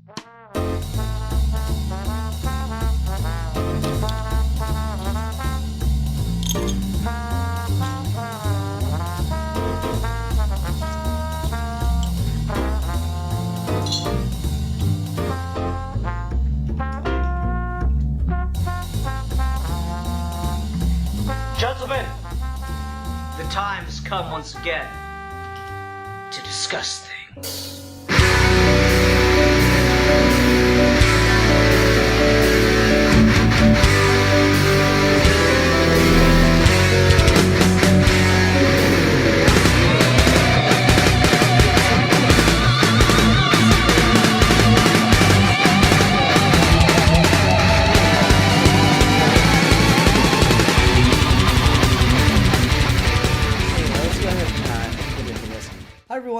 Gentlemen, the time has come once again to discuss things.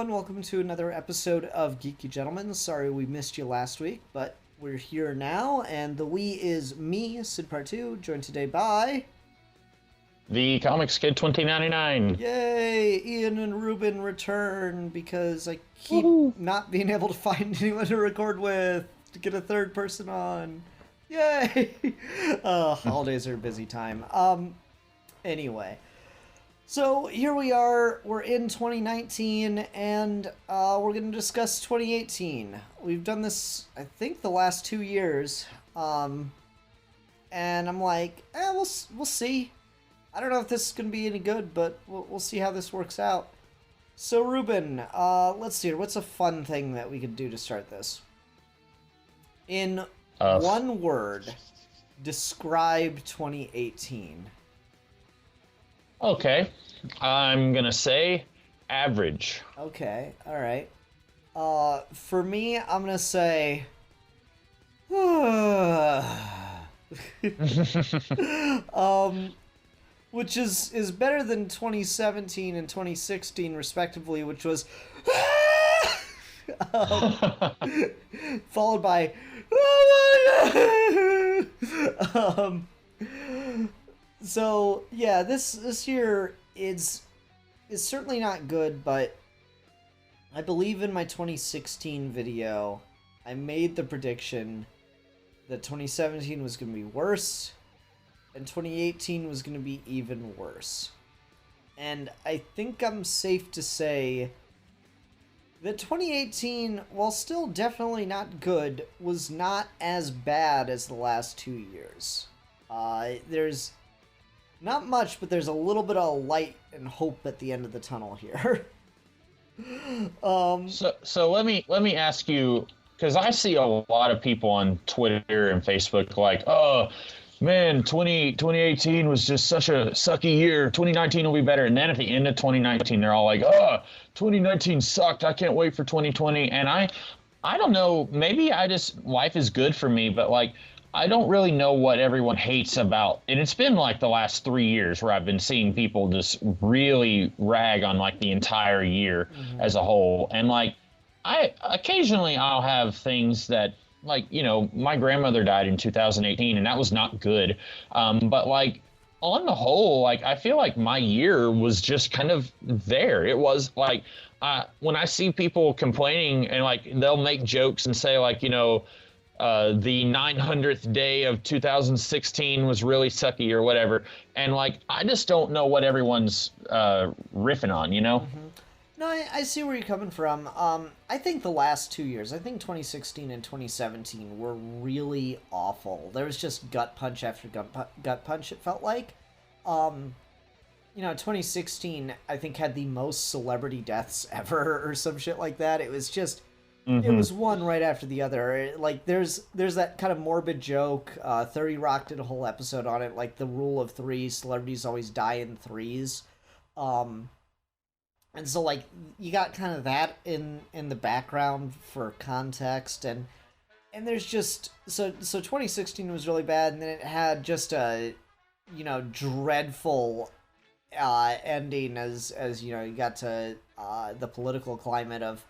Welcome to another episode of Geeky Gentlemen. Sorry we missed you last week, but we're here now, and the we is me, Sid Part 2, joined today by... The Comics Kid 2099. Yay! Ian and Ruben return, because I keep not being able to find anyone to record with, to get a third person on. Yay! Holidays are a busy time. Anyway... So here we are, we're in 2019, and we're going to discuss 2018. We've done this, I think, the last 2 years, and I'm like, we'll see. I don't know if this is going to be any good, but we'll see how this works out. So Ruben, let's see, what's a fun thing that we could do to start this? In one word, describe 2018. Okay, I'm gonna say average. Okay, alright. For me, I'm gonna say... which is better than 2017 and 2016, respectively, which was... followed by... So yeah, this year is certainly not good, but I believe in my 2016 video, I made the prediction that 2017 was going to be worse, and 2018 was going to be even worse. And I think I'm safe to say that 2018, while still definitely not good, was not as bad as the last 2 years. There's not much, but there's a little bit of light and hope at the end of the tunnel here. So let me ask you, because I see a lot of people on Twitter and Facebook like, oh man, 2018 was just such a sucky year. 2019 will be better. And then at the end of 2019, they're all like, oh, 2019 sucked. I can't wait for 2020. And I don't know, maybe life is good for me, but like, I don't really know what everyone hates about, and it's been like the last 3 years where I've been seeing people just really rag on like the entire year as a whole. And like, I'll have things that, like, you know, my grandmother died in 2018 and that was not good. But like, on the whole, like, I feel like my year was just kind of there. It was like, when I see people complaining and like, they'll make jokes and say like, you know, the 900th day of 2016 was really sucky or whatever. And like, I just don't know what everyone's riffing on, you know? Mm-hmm. No, I see where you're coming from. I think the last 2 years, I think 2016 and 2017 were really awful. There was just gut punch after gut punch, it felt like. You know, 2016, I think, had the most celebrity deaths ever or some shit like that. It was just... It was one right after the other. Like, there's that kind of morbid joke. 30 Rock did a whole episode on it, like the rule of threes. Celebrities always die in threes. And so, like, you got kind of that in the background for context. And there's just... So 2016 was really bad, and then it had just a, you know, dreadful ending as you know, you got to the political climate of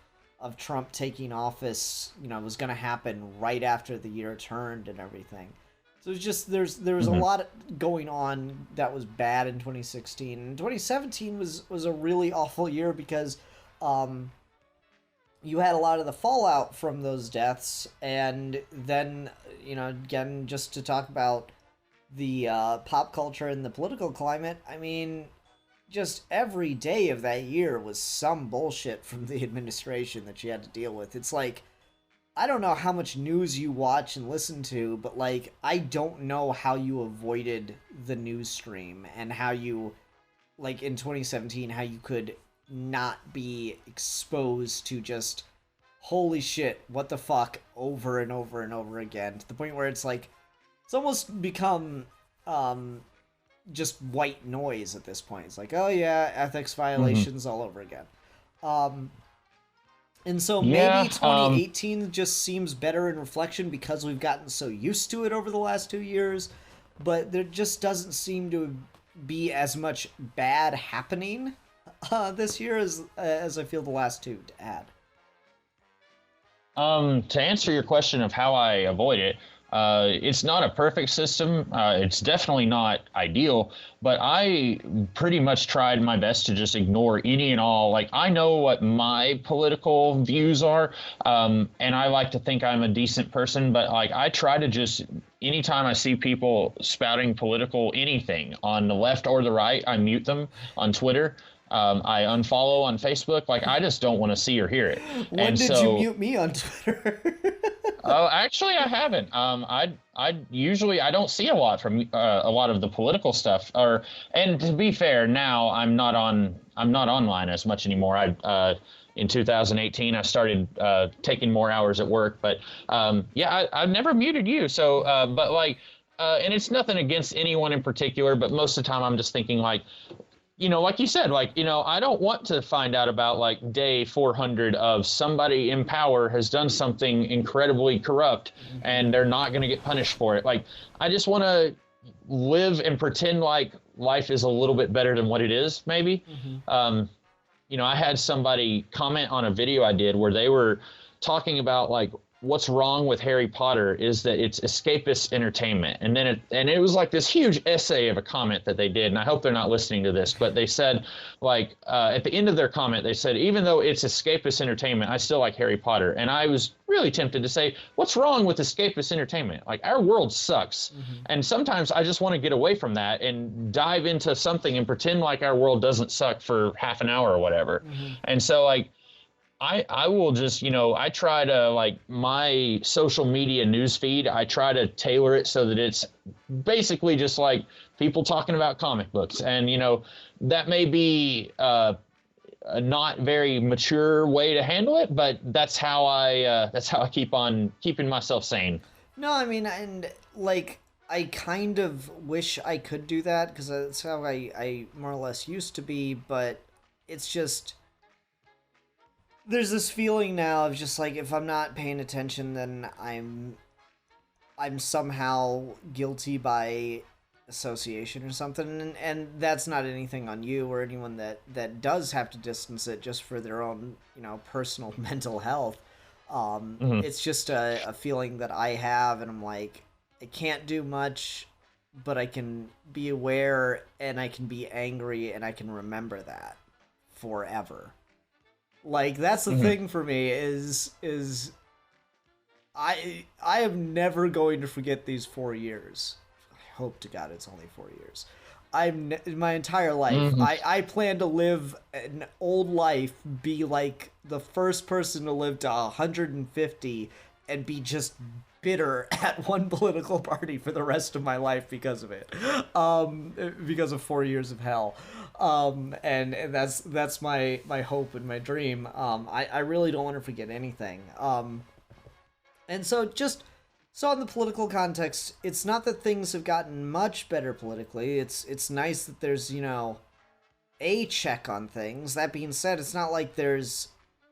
Trump taking office, you know, was going to happen right after the year turned and everything. So it's just, there was a lot going on that was bad in 2016. And 2017 was a really awful year because you had a lot of the fallout from those deaths, and then, you know, again, just to talk about the pop culture and the political climate, I mean, just every day of that year was some bullshit from the administration that you had to deal with. It's like, I don't know how much news you watch and listen to, but like, I don't know how you avoided the news stream and how you, like in 2017, how you could not be exposed to just holy shit, what the fuck, over and over and over again, to the point where it's like, it's almost become just white noise at this point. It's like, oh yeah, ethics violations all over again. And so maybe 2018 just seems better in reflection because we've gotten so used to it over the last 2 years, but there just doesn't seem to be as much bad happening this year as I feel the last two had. To answer your question of how I avoid it, it's not a perfect system. It's definitely not ideal, but I pretty much tried my best to just ignore any and all. Like, I know what my political views are, and I like to think I'm a decent person, but like, I try to just, anytime I see people spouting political anything on the left or the right, I mute them on Twitter. I unfollow on Facebook. Like, I just don't want to see or hear it. When did you mute me on Twitter? Oh, actually, I haven't. I usually I don't see a lot from a lot of the political stuff. And to be fair, now I'm not online as much anymore. In 2018 I started taking more hours at work, but yeah, I've never muted you. So, but like, and it's nothing against anyone in particular, but most of the time I'm just thinking like, you know, like you said, like, you know, I don't want to find out about like day 400 of somebody in power has done something incredibly corrupt and they're not going to get punished for it. Like, I just want to live and pretend like life is a little bit better than what it is, maybe. You know, I had somebody comment on a video I did where they were talking about like, what's wrong with Harry Potter is that it's escapist entertainment. And then it was like this huge essay of a comment that they did. And I hope they're not listening to this, but they said like, at the end of their comment, they said, even though it's escapist entertainment, I still like Harry Potter. And I was really tempted to say, what's wrong with escapist entertainment? Like, our world sucks. And sometimes I just want to get away from that and dive into something and pretend like our world doesn't suck for half an hour or whatever. And so like, I will just, you know, I try to, like, my social media news feed, I try to tailor it so that it's basically just like people talking about comic books. And, you know, that may be a not very mature way to handle it, but that's how I keep on keeping myself sane. No, I mean, and like, I kind of wish I could do that because that's how I more or less used to be, but it's just, there's this feeling now of just like, if I'm not paying attention, then I'm somehow guilty by association or something, and that's not anything on you or anyone that does have to distance it just for their own, you know, personal mental health. It's just a feeling that I have, and I'm like, I can't do much, but I can be aware, and I can be angry, and I can remember that forever. Like, that's the thing for me is I am never going to forget these 4 years. I hope to God it's only 4 years. My entire life, I plan to live an old life, be like the first person to live to 150, and be just bitter at one political party for the rest of my life because of it, because of 4 years of hell. And that's my hope and my dream. I really don't want to forget anything. And so on the political context, it's not that things have gotten much better politically. It's nice that there's, you know, a check on things. That being said, it's not like there's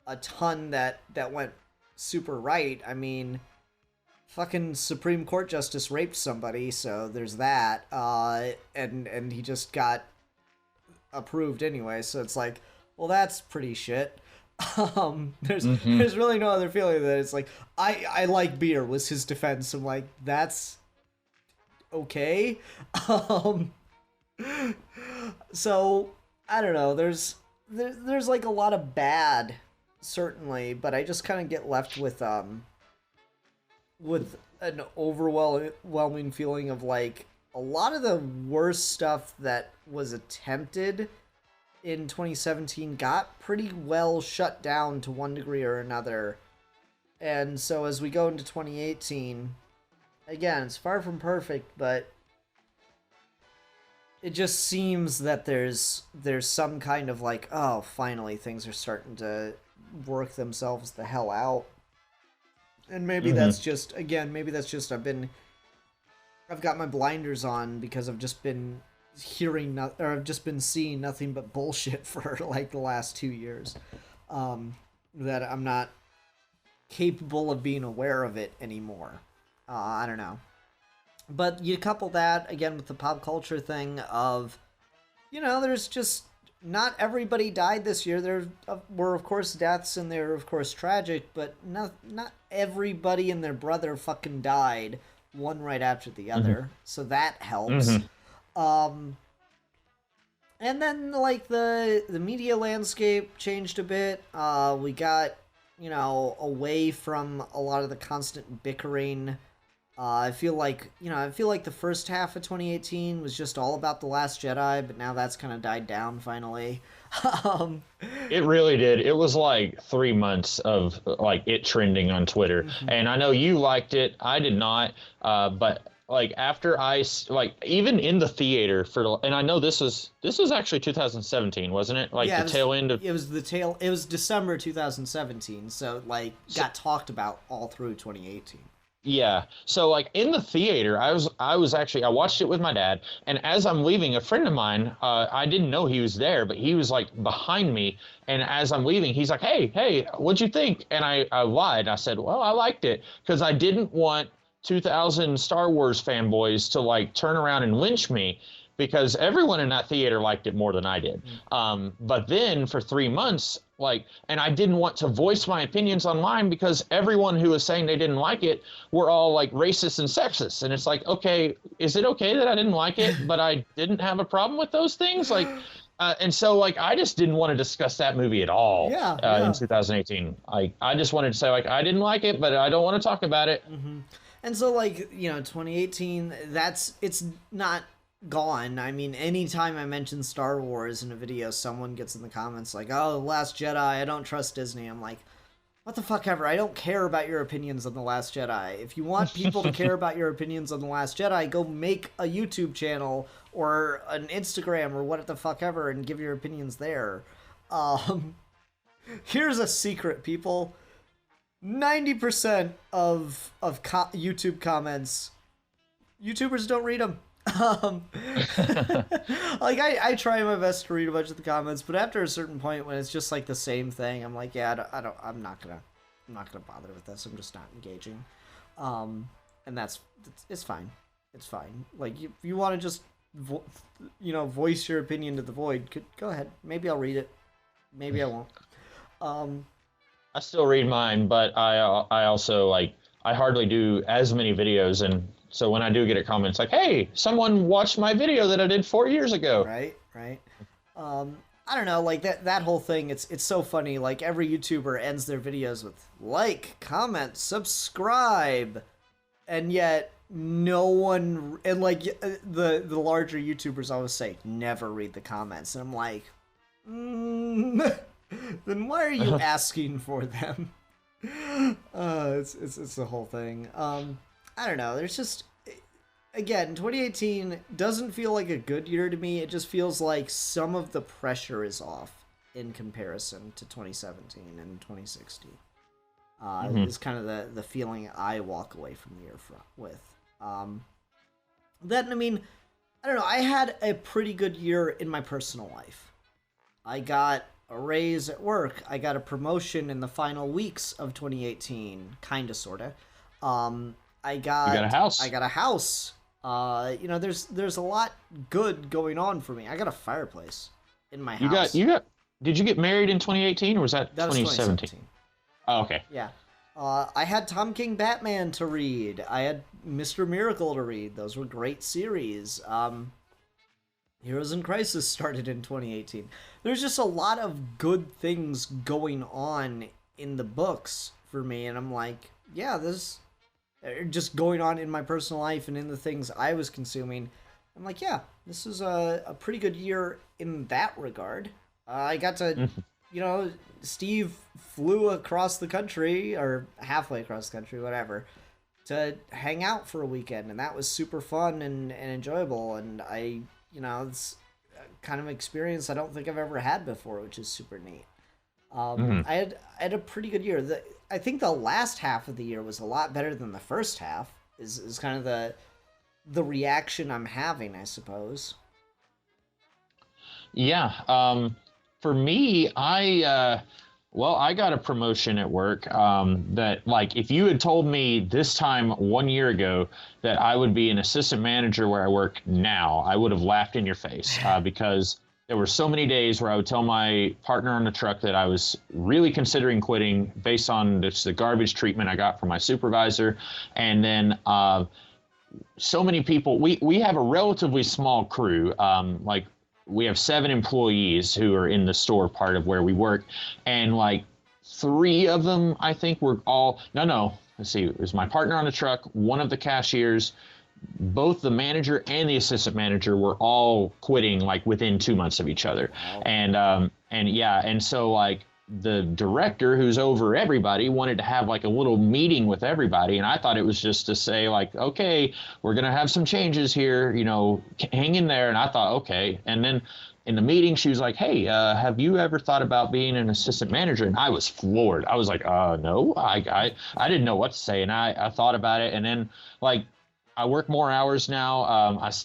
a ton that went super right. I mean, fucking Supreme Court justice raped somebody, so there's that. And he just got approved anyway, so it's like, well, that's pretty shit. There's really no other feeling that it's like, I like beer was his defense. I'm like, that's okay. So I don't know, there's like a lot of bad certainly, but I just kind of get left with an overwhelming feeling of like a lot of the worst stuff that was attempted in 2017 got pretty well shut down to one degree or another. And so as we go into 2018, again, it's far from perfect, but it just seems that there's some kind of like, oh, finally things are starting to work themselves the hell out. And maybe that's just, again, I've got my blinders on because I've just been I've just been seeing nothing but bullshit for like the last 2 years. That I'm not capable of being aware of it anymore. I don't know. But you couple that, again, with the pop culture thing of, there's just, not everybody died this year. There were, of course, deaths, and they were, of course, tragic, but not everybody and their brother fucking died, one right after the other. So that helps. And then, like, the media landscape changed a bit. We got, away from a lot of the constant bickering. I feel like the first half of 2018 was just all about The Last Jedi, but now that's kind of died down finally. It really did. It was like 3 months of like it trending on Twitter. And I know you liked it. I did not. But like after even in the theater and I know this was actually 2017, wasn't it? Like tail end of. It was December 2017. So like got talked about all through 2018. Yeah. So like in the theater, I watched it with my dad, and as I'm leaving, a friend of mine, I didn't know he was there, but he was like behind me, and as I'm leaving, he's like, hey, what'd you think? And I lied. I said, well, I liked it, because I didn't want 2000 Star Wars fanboys to like turn around and lynch me, because everyone in that theater liked it more than I did. But then for 3 months, and I didn't want to voice my opinions online because everyone who was saying they didn't like it were all like racist and sexist. And it's like, okay, is it okay that I didn't like it, but I didn't have a problem with those things? And so I just didn't want to discuss that movie at all in 2018. I just wanted to say I didn't like it, but I don't want to talk about it. And so 2018, it's not gone. I mean, anytime I mention Star Wars in a video, someone gets in the comments like, oh, The Last Jedi, I don't trust Disney. I'm like, what the fuck ever? I don't care about your opinions on The Last Jedi. If you want people to care about your opinions on The Last Jedi, go make a YouTube channel or an Instagram or what the fuck ever and give your opinions there. Here's a secret, people. 90% of YouTube comments, YouTubers don't read them. I try my best to read a bunch of the comments, but after a certain point when it's just like the same thing, I'm like, yeah, I'm not gonna bother with this. I'm just not engaging. And it's fine. It's fine. Like, if you want to just voice your opinion to the void, go ahead. Maybe I'll read it. Maybe I won't. I still read mine, but I also I hardly do as many videos, and so when I do get a comment, it's like, hey, someone watched my video that I did 4 years ago. Right. I don't know, like that whole thing, it's so funny. Like, every YouTuber ends their videos with like, comment, subscribe, and yet no one, and like the larger YouTubers always say never read the comments, and I'm like, then why are you asking for them? It's the whole thing. I don't know. There's just, again, 2018 doesn't feel like a good year to me. It just feels like some of the pressure is off in comparison to 2017 and 2016. It's kind of the feeling I walk away from the year with. Then, I mean, I don't know. I had a pretty good year in my personal life. I got a raise at work. I got a promotion in the final weeks of 2018, kind of, sort of. You got a house. I got a house. There's a lot good going on for me. I got a fireplace in my house. Did you get married in 2018 or was that 2017? Oh, okay. Yeah. I had Tom King Batman to read. I had Mr. Miracle to read. Those were great series. Heroes in Crisis started in 2018. There's just a lot of good things going on in the books for me, and I'm like, yeah, this just going on in my personal life and in the things I was consuming. I'm like, yeah, this is a pretty good year in that regard. I got to, Steve flew across the country, or halfway across the country, whatever, to hang out for a weekend, and that was super fun and enjoyable, and it's kind of an experience I don't think I've ever had before, which is super neat. I had a pretty good year. I think the last half of the year was a lot better than the first half. Is kind of the reaction I'm having, I suppose. Yeah. For me, I got a promotion at work. That, like, if you had told me this time 1 year ago that I would be an assistant manager where I work now, I would have laughed in your face, because there were so many days where I would tell my partner on the truck that I was really considering quitting based on just the garbage treatment I got from my supervisor. And then so many people, we have a relatively small crew. Like, we have 7 employees who are in the store part of where we work. And like 3 of them, I think, were all, no, let's see, it was my partner on the truck, one of the cashiers, both the manager and the assistant manager were all quitting like within 2 months of each other. Wow. And so like the director, who's over everybody, wanted to have like a little meeting with everybody, and I thought it was just to say like, okay, we're gonna have some changes here, hang in there. And I thought, okay. And then in the meeting, she was like, hey, have you ever thought about being an assistant manager? And I was floored. I was like, no, I didn't know what to say. And I thought about it, and then like, I work more hours now.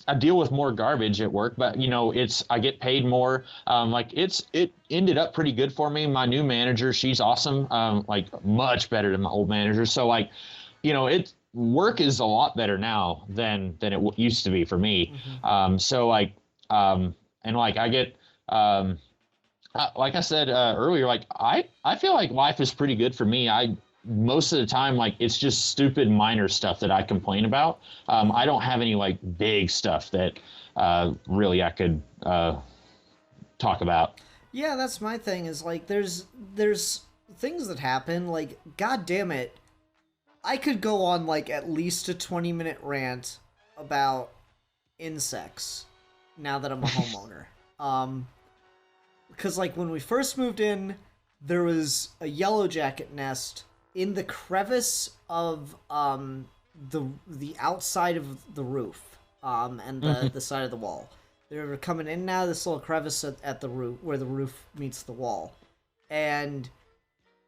I deal with more garbage at work, but I get paid more. It ended up pretty good for me. My new manager, she's awesome. Like, much better than my old manager. So like, work is a lot better now than it used to be for me. And like I get, like I said earlier, like I feel like life is pretty good for me. Most of the time, like, it's just stupid minor stuff that I complain about. I don't have any like big stuff that really I could talk about. Yeah, that's my thing, is like there's things that happen, like, god damn it, I could go on like at least a 20-minute rant about insects now that I'm a homeowner. Because like when we first moved in, there was a yellow jacket nest in the crevice of the outside of the roof, and the side of the wall. They were coming in and out of this little crevice at the roof, where the roof meets the wall. And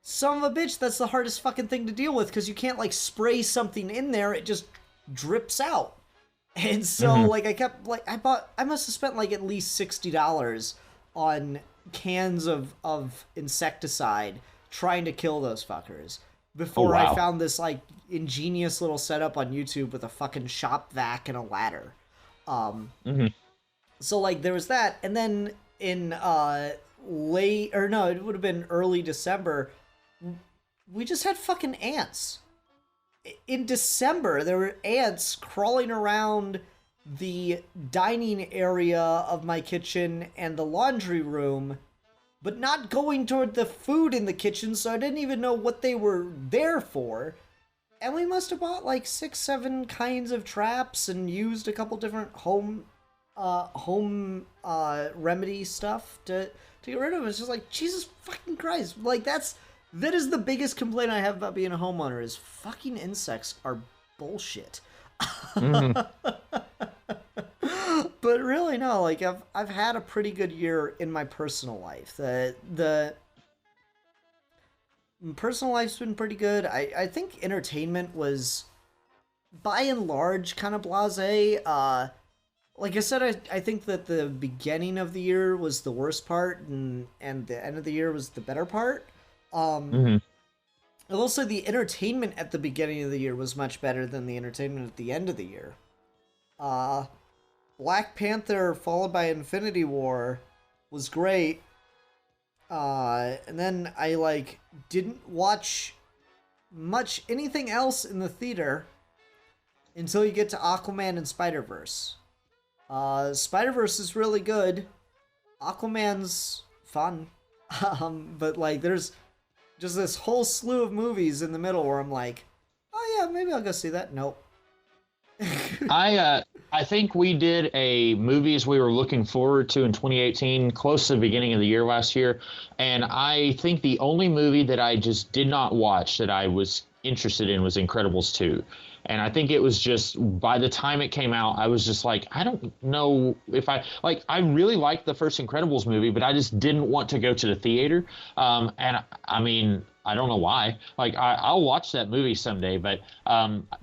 son of a bitch, that's the hardest fucking thing to deal with, because you can't like spray something in there, it just drips out. And so like I kept like I must have spent like at least $60 on cans of insecticide trying to kill those fuckers before I found this like ingenious little setup on YouTube with a fucking shop vac and a ladder. So like there was that, and then in it would have been early December, we just had fucking ants. In December, there were ants crawling around the dining area of my kitchen and the laundry room, but not going toward the food in the kitchen, so I didn't even know what they were there for. And we must have bought like 6-7 kinds of traps and used a couple different home remedy stuff to get rid of it. It's just like, Jesus fucking Christ. Like, that is the biggest complaint I have about being a homeowner, is fucking insects are bullshit. But really, no, like I've had a pretty good year in my personal life. The personal life's been pretty good. I think entertainment was, by and large, kind of blasé. Like I said, I think that the beginning of the year was the worst part, and the end of the year was the better part. I will say the entertainment at the beginning of the year was much better than the entertainment at the end of the year. Black Panther followed by Infinity War was great. And then I like didn't watch much anything else in the theater until you get to Aquaman and Spider-Verse. Spider-Verse is really good. Aquaman's fun. But like there's just this whole slew of movies in the middle where I'm like, oh yeah, maybe I'll go see that. Nope. I think we did a movies we were looking forward to in 2018, close to the beginning of the year last year, and I think the only movie that I just did not watch that I was interested in was Incredibles 2. And I think it was just by the time it came out, I was just like, I don't know if I really liked the first Incredibles movie, but I just didn't want to go to the theater. And I mean, I don't know why. Like, I'll watch that movie someday, but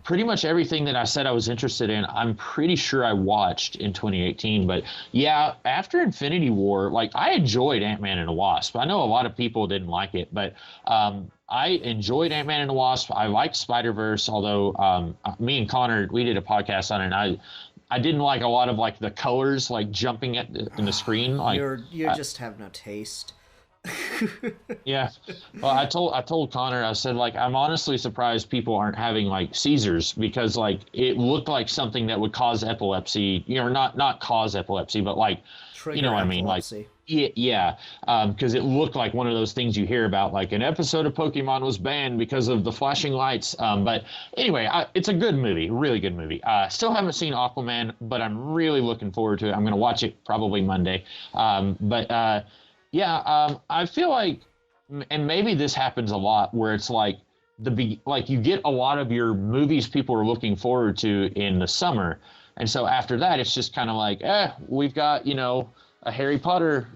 pretty much everything that I said I was interested in, I'm pretty sure I watched in 2018. But yeah, after Infinity War, like, I enjoyed Ant-Man and the Wasp. I know a lot of people didn't like it, but I enjoyed Ant-Man and the Wasp. I liked Spider-Verse, although me and Connor, we did a podcast on it, and I didn't like a lot of like the colors like jumping in the screen. Like you just have no taste. Yeah. Well, I told Connor, I said, like, I'm honestly surprised people aren't having like seizures, because like it looked like something that would cause epilepsy, not cause epilepsy, but like, Trigger you know what epilepsy. I mean? Like, yeah. Because it looked like one of those things you hear about, like an episode of Pokemon was banned because of the flashing lights. But anyway, it's a good movie, really good movie. Still haven't seen Aquaman, but I'm really looking forward to it. I'm going to watch it probably Monday. Yeah, I feel like, and maybe this happens a lot, where it's like like you get a lot of your movies people are looking forward to in the summer, and so after that, it's just kind of like, we've got a Harry Potter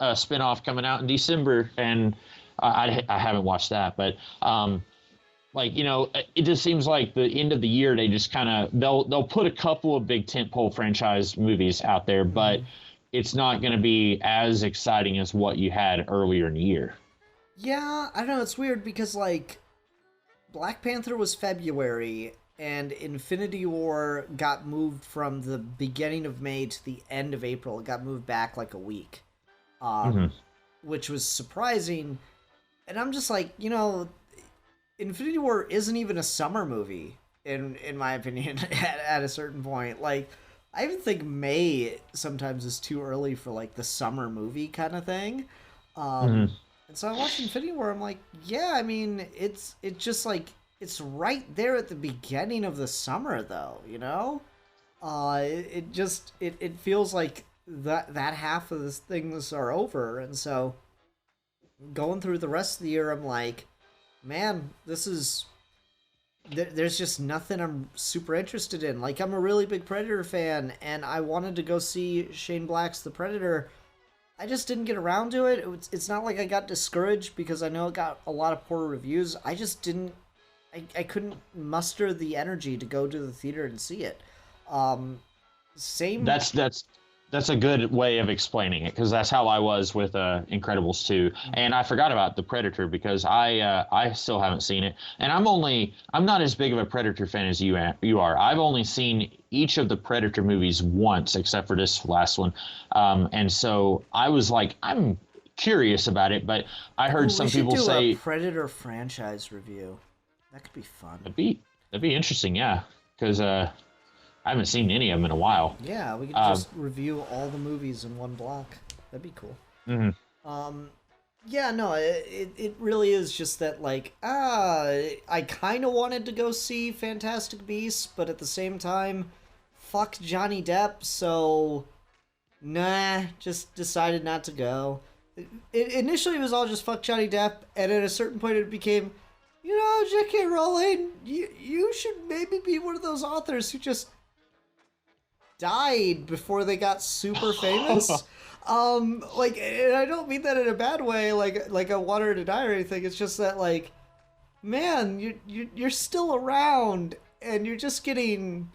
spinoff coming out in December, and I haven't watched that, but like it just seems like the end of the year they just kind of they'll put a couple of big tentpole franchise movies out there, but it's not going to be as exciting as what you had earlier in the year. Yeah, I don't know. It's weird because, like, Black Panther was February, and Infinity War got moved from the beginning of May to the end of April. It got moved back like a week, which was surprising. And I'm just like, Infinity War isn't even a summer movie, in my opinion, at a certain point. Like, I even think May sometimes is too early for like the summer movie kind of thing. And so I watched Infinity War. I'm like, yeah, I mean, it's just like it's right there at the beginning of the summer, though. It feels like that half of the things are over, and so going through the rest of the year, I'm like, man, there's just nothing I'm super interested in. Like, I'm a really big Predator fan, and I wanted to go see Shane Black's The Predator. I just didn't get around to it. It's not like I got discouraged because I know it got a lot of poor reviews. I just didn't... I couldn't muster the energy to go to the theater and see it. Same... That's a good way of explaining it, because that's how I was with Incredibles 2. And I forgot about The Predator because I still haven't seen it. And I'm not as big of a Predator fan as you are. I've only seen each of the Predator movies once, except for this last one. And so I was like, I'm curious about it, but I heard some people say... We should do a Predator franchise review. That could be fun. That'd be interesting, yeah. Because... I haven't seen any of them in a while. Yeah, we could just review all the movies in one block. That'd be cool. Yeah, no, it really is just that, like, I kind of wanted to go see Fantastic Beasts, but at the same time, fuck Johnny Depp, so, nah, just decided not to go. Initially, it was all just fuck Johnny Depp, and at a certain point, it became, J.K. Rowling, you should maybe be one of those authors who just died before they got super famous. Like, and I don't mean that in a bad way, like I want her to die or anything. It's just that, like, man, you're still around, and you're just getting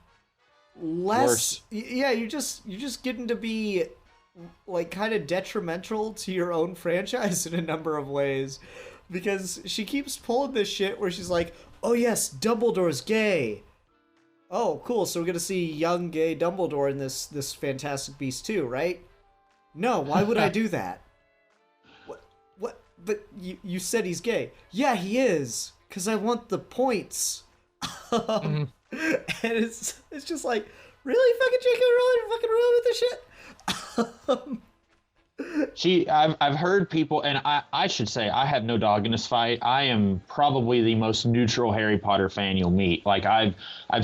less. Worse. Yeah, you're just getting to be like kind of detrimental to your own franchise in a number of ways, because she keeps pulling this shit where she's like, oh yes, Dumbledore's gay. Oh, cool. So we're going to see young gay Dumbledore in this Fantastic Beast too, right? No, why would I do that? What? But you said he's gay. Yeah, he is. Because I want the points. And it's just like, Really, fucking J.K. Rowling fucking ruined with this shit? I've heard people, and I should say I have no dog in this fight. I am probably the most neutral Harry Potter fan you'll meet. Like I've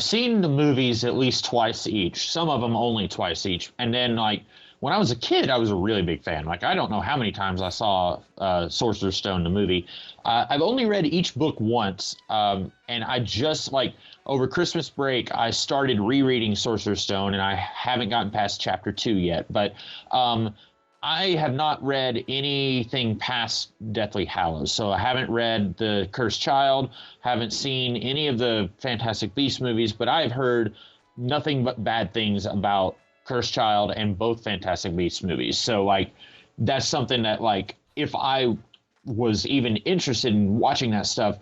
seen the movies at least twice each. Some of them only twice each. And then like when I was a kid, I was a really big fan. Like I don't know how many times I saw Sorcerer's Stone, the movie. I've only read each book once, and I just like over Christmas break I started rereading Sorcerer's Stone, and I haven't gotten past chapter 2 yet. But I have not read anything past Deathly Hallows, so I haven't read The Cursed Child, haven't seen any of the Fantastic Beasts movies, but I've heard nothing but bad things about Cursed Child and both Fantastic Beasts movies. So, like, that's something that, like, if I was even interested in watching that stuff,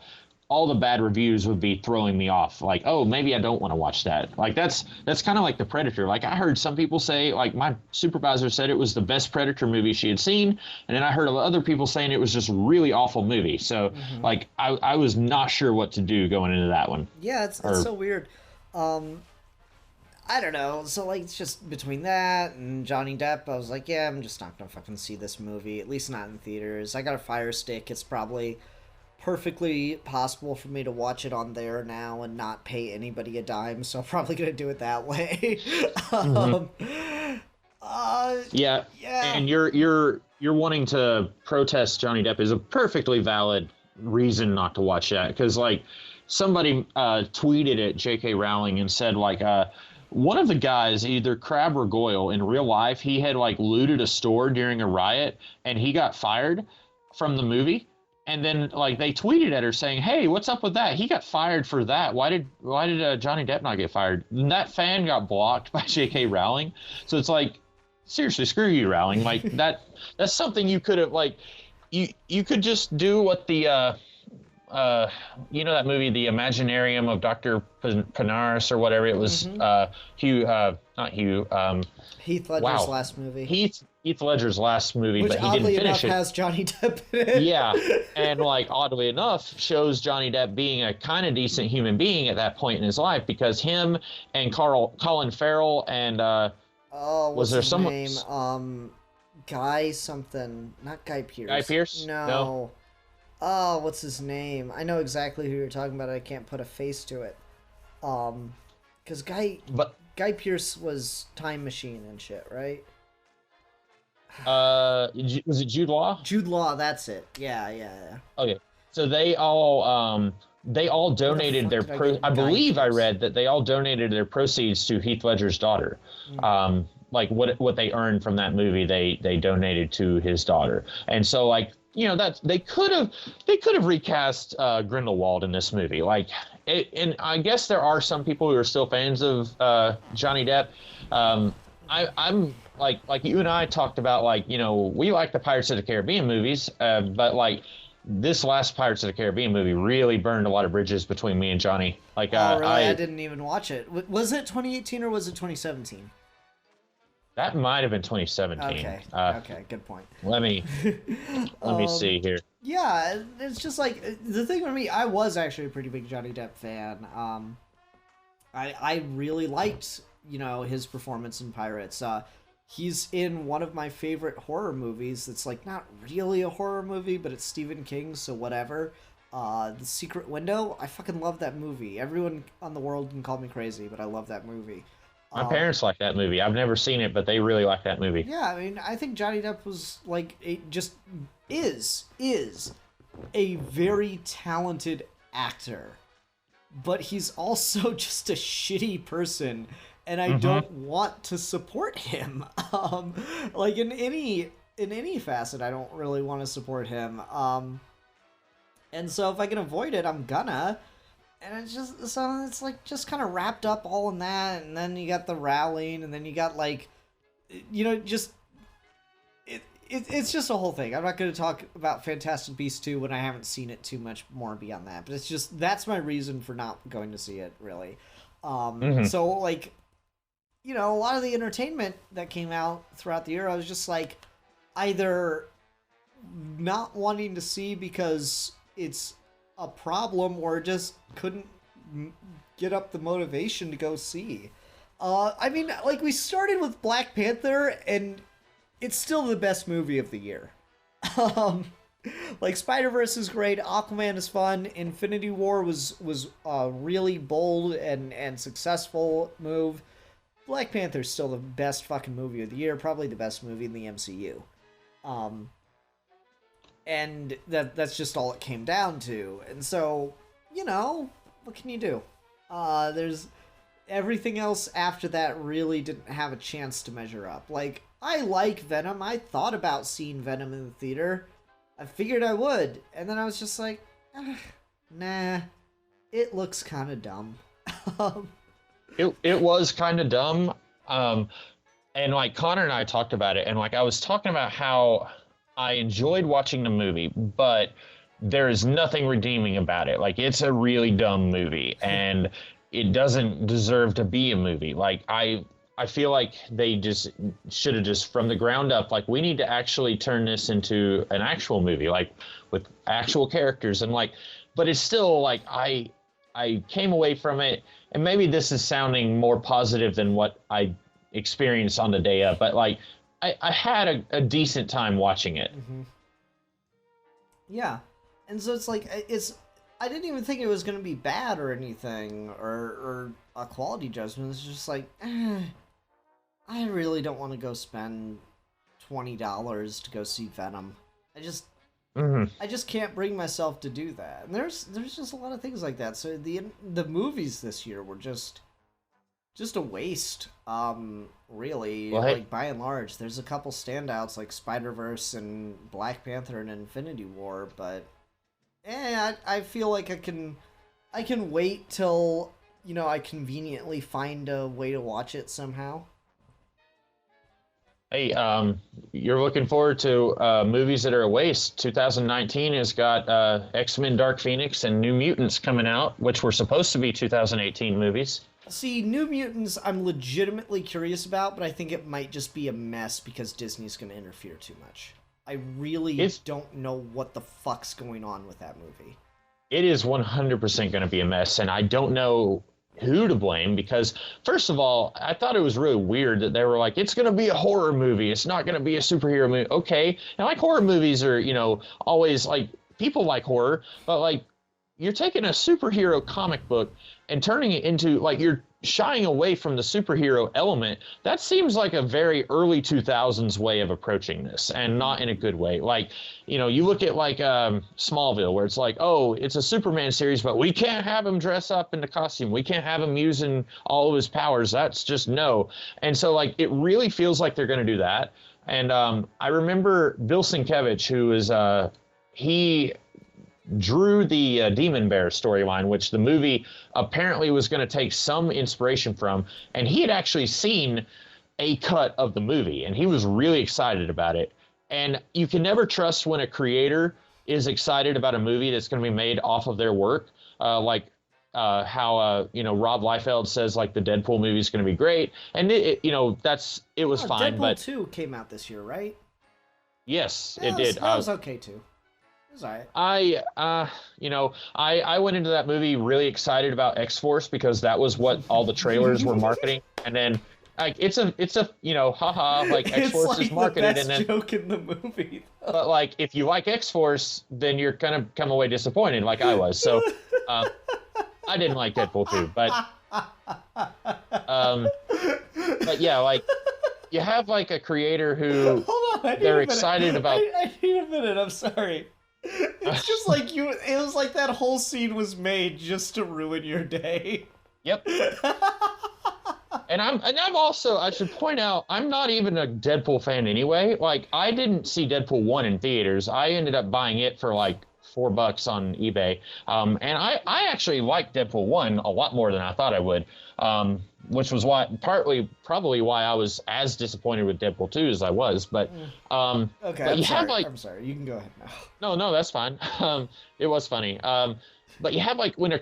all the bad reviews would be throwing me off. Like, oh, maybe I don't want to watch that. Like, that's kind of like The Predator. Like, I heard some people say, like, my supervisor said it was the best Predator movie she had seen, and then I heard other people saying it was just a really awful movie. So, like, I was not sure what to do going into that one. Yeah, it's so weird. I don't know. So, like, it's just between that and Johnny Depp, I was like, yeah, I'm just not gonna fucking see this movie, at least not in theaters. I got a Fire Stick. It's probably perfectly possible for me to watch it on there now and not pay anybody a dime, so I'm probably gonna do it that way. Yeah, and you're wanting to protest Johnny Depp is a perfectly valid reason not to watch that, because like somebody tweeted at J.K. Rowling and said like one of the guys, either Crab or Goyle, in real life, he had like looted a store during a riot and he got fired from the movie. And then, like, they tweeted at her saying, "Hey, what's up with that? He got fired for that. Why did Johnny Depp not get fired?" And that fan got blocked by J.K. Rowling. So it's like, seriously, screw you, Rowling. Like that's something you could have like, you could just do what the you know that movie, The Imaginarium of Dr. Panaris or whatever it was. Heath Ledger's last movie. Heath Ledger's last movie, which but he didn't finish it. Has Johnny Depp in it. Yeah, and like oddly enough, shows Johnny Depp being a kind of decent human being at that point in his life, because him and Colin Farrell and what's his name? Guy something, not Guy Pearce. Guy Pearce? No. Oh, what's his name? I know exactly who you're talking about. I can't put a face to it. Because Guy Pearce was Time Machine and shit, right? Was it Jude Law? Jude Law, that's it. Yeah. Okay, so they all donated their I believe I read that they all donated their proceeds to Heath Ledger's daughter. Like what they earned from that movie, they donated to his daughter. And so like, you know, that they could have recast Grindelwald in this movie. Like, and I guess there are some people who are still fans of Johnny Depp. I'm like you and I talked about, like, you know, we like the Pirates of the Caribbean movies, but like this last Pirates of the Caribbean movie really burned a lot of bridges between me and Johnny. Like, really? I didn't even watch it. Was it 2018 or was it 2017? That might have been 2017. Okay, good point. Let me see here. Yeah, it's just like the thing for me. I was actually a pretty big Johnny Depp fan. I really liked, you know, his performance in Pirates. He's in one of my favorite horror movies. That's like not really a horror movie, but it's Stephen King, so whatever. The Secret Window. I fucking love that movie. Everyone on the world can call me crazy, but I love that movie. My parents like that movie. I've never seen it, but they really like that movie. Yeah, I mean, I think Johnny Depp was like is a very talented actor, but he's also just a shitty person, and I don't want to support him. Like in any facet, I don't really want to support him. And so if I can avoid it, I'm gonna. And it's just, so it's like just kind of wrapped up all in that, and then you got the Rowling, and then you got like, you know, just it's just a whole thing. I'm not going to talk about Fantastic Beasts 2 when I haven't seen it too much more beyond that, but it's just, that's my reason for not going to see it, really. So like, you know, a lot of the entertainment that came out throughout the year, I was just like either not wanting to see because it's a problem, or just couldn't get up the motivation to go see. I mean, like, we started with Black Panther, and it's still the best movie of the year. Um, like, Spider-Verse is great, Aquaman is fun, Infinity War was a really bold and successful move. Black Panther's still the best fucking movie of the year, probably the best movie in the MCU. And that's just all it came down to. And so, you know, what can you do? There's everything else after that really didn't have a chance to measure up. Like, I like Venom. I thought about seeing Venom in the theater. I figured I would. And then I was just like, nah, it looks kind of dumb. It was kind of dumb. And like Connor and I talked about it, and like I was talking about how I enjoyed watching the movie, but there is nothing redeeming about it. Like, it's a really dumb movie, and it doesn't deserve to be a movie. Like, I feel like they just should have just from the ground up, like, we need to actually turn this into an actual movie, like with actual characters. And like, but it's still like, I came away from it, and maybe this is sounding more positive than what I experienced on the day of, but like, I had a decent time watching it. Mm-hmm. Yeah. And so it's like, I didn't even think it was going to be bad or anything, or a quality judgment. It's just like, I really don't want to go spend $20 to go see Venom. I just can't bring myself to do that. And there's just a lot of things like that. So the movies this year were just a waste. Really, well, like, by and large, there's a couple standouts like Spider-Verse and Black Panther and Infinity War, but I feel like I can wait till, you know, I conveniently find a way to watch it somehow. Hey, you're looking forward to movies that are a waste. 2019 has got X-Men: Dark Phoenix and New Mutants coming out, which were supposed to be 2018 movies. See, New Mutants I'm legitimately curious about, but I think it might just be a mess because Disney's going to interfere too much. I really don't know what the fuck's going on with that movie. It is 100% going to be a mess, and I don't know who to blame, because first of all, I thought it was really weird that they were like, it's going to be a horror movie, it's not going to be a superhero movie. Okay, and like, horror movies are, you know, always like, people like horror, but like, you're taking a superhero comic book and turning it into, like, you're shying away from the superhero element. That seems like a very early 2000s way of approaching this, and not in a good way. Like, you know, you look at like Smallville, where it's like, oh, it's a Superman series, but we can't have him dress up in the costume. We can't have him using all of his powers. That's just no. And so, like, it really feels like they're going to do that. And I remember Bill Sienkiewicz, who is he drew the Demon Bear storyline, which the movie apparently was going to take some inspiration from, and he had actually seen a cut of the movie, and he was really excited about it. And you can never trust when a creator is excited about a movie that's going to be made off of their work, like how you know, Rob Liefeld says, like, the Deadpool movie is going to be great, and you know, it was fine. Deadpool but 2 came out this year, right? Yes, yeah, it did. That was okay too. Right. You know, I went into that movie really excited about X-Force, because that was what all the trailers were marketing, and then like, it's a you know, haha, like, X-Force it's like is marketed, the and best then joke in the movie. but like, if you like X-Force, then you're gonna come away disappointed, like I was. So I didn't like Deadpool 2, but yeah, like, you have like a creator who Hold on, they're excited about. I need a minute. I'm sorry. It's just like you. It was like that whole scene was made just to ruin your day. Yep. And I'm also, I should point out, I'm not even a Deadpool fan anyway. Like, I didn't see Deadpool 1 in theaters. I ended up buying it for like $4 on eBay. And I actually liked Deadpool 1 a lot more than I thought I would. Which was probably why I was as disappointed with Deadpool 2 as I was. But okay, but I'm sorry. You can go ahead now. No, that's fine. It was funny. But you have, like, when a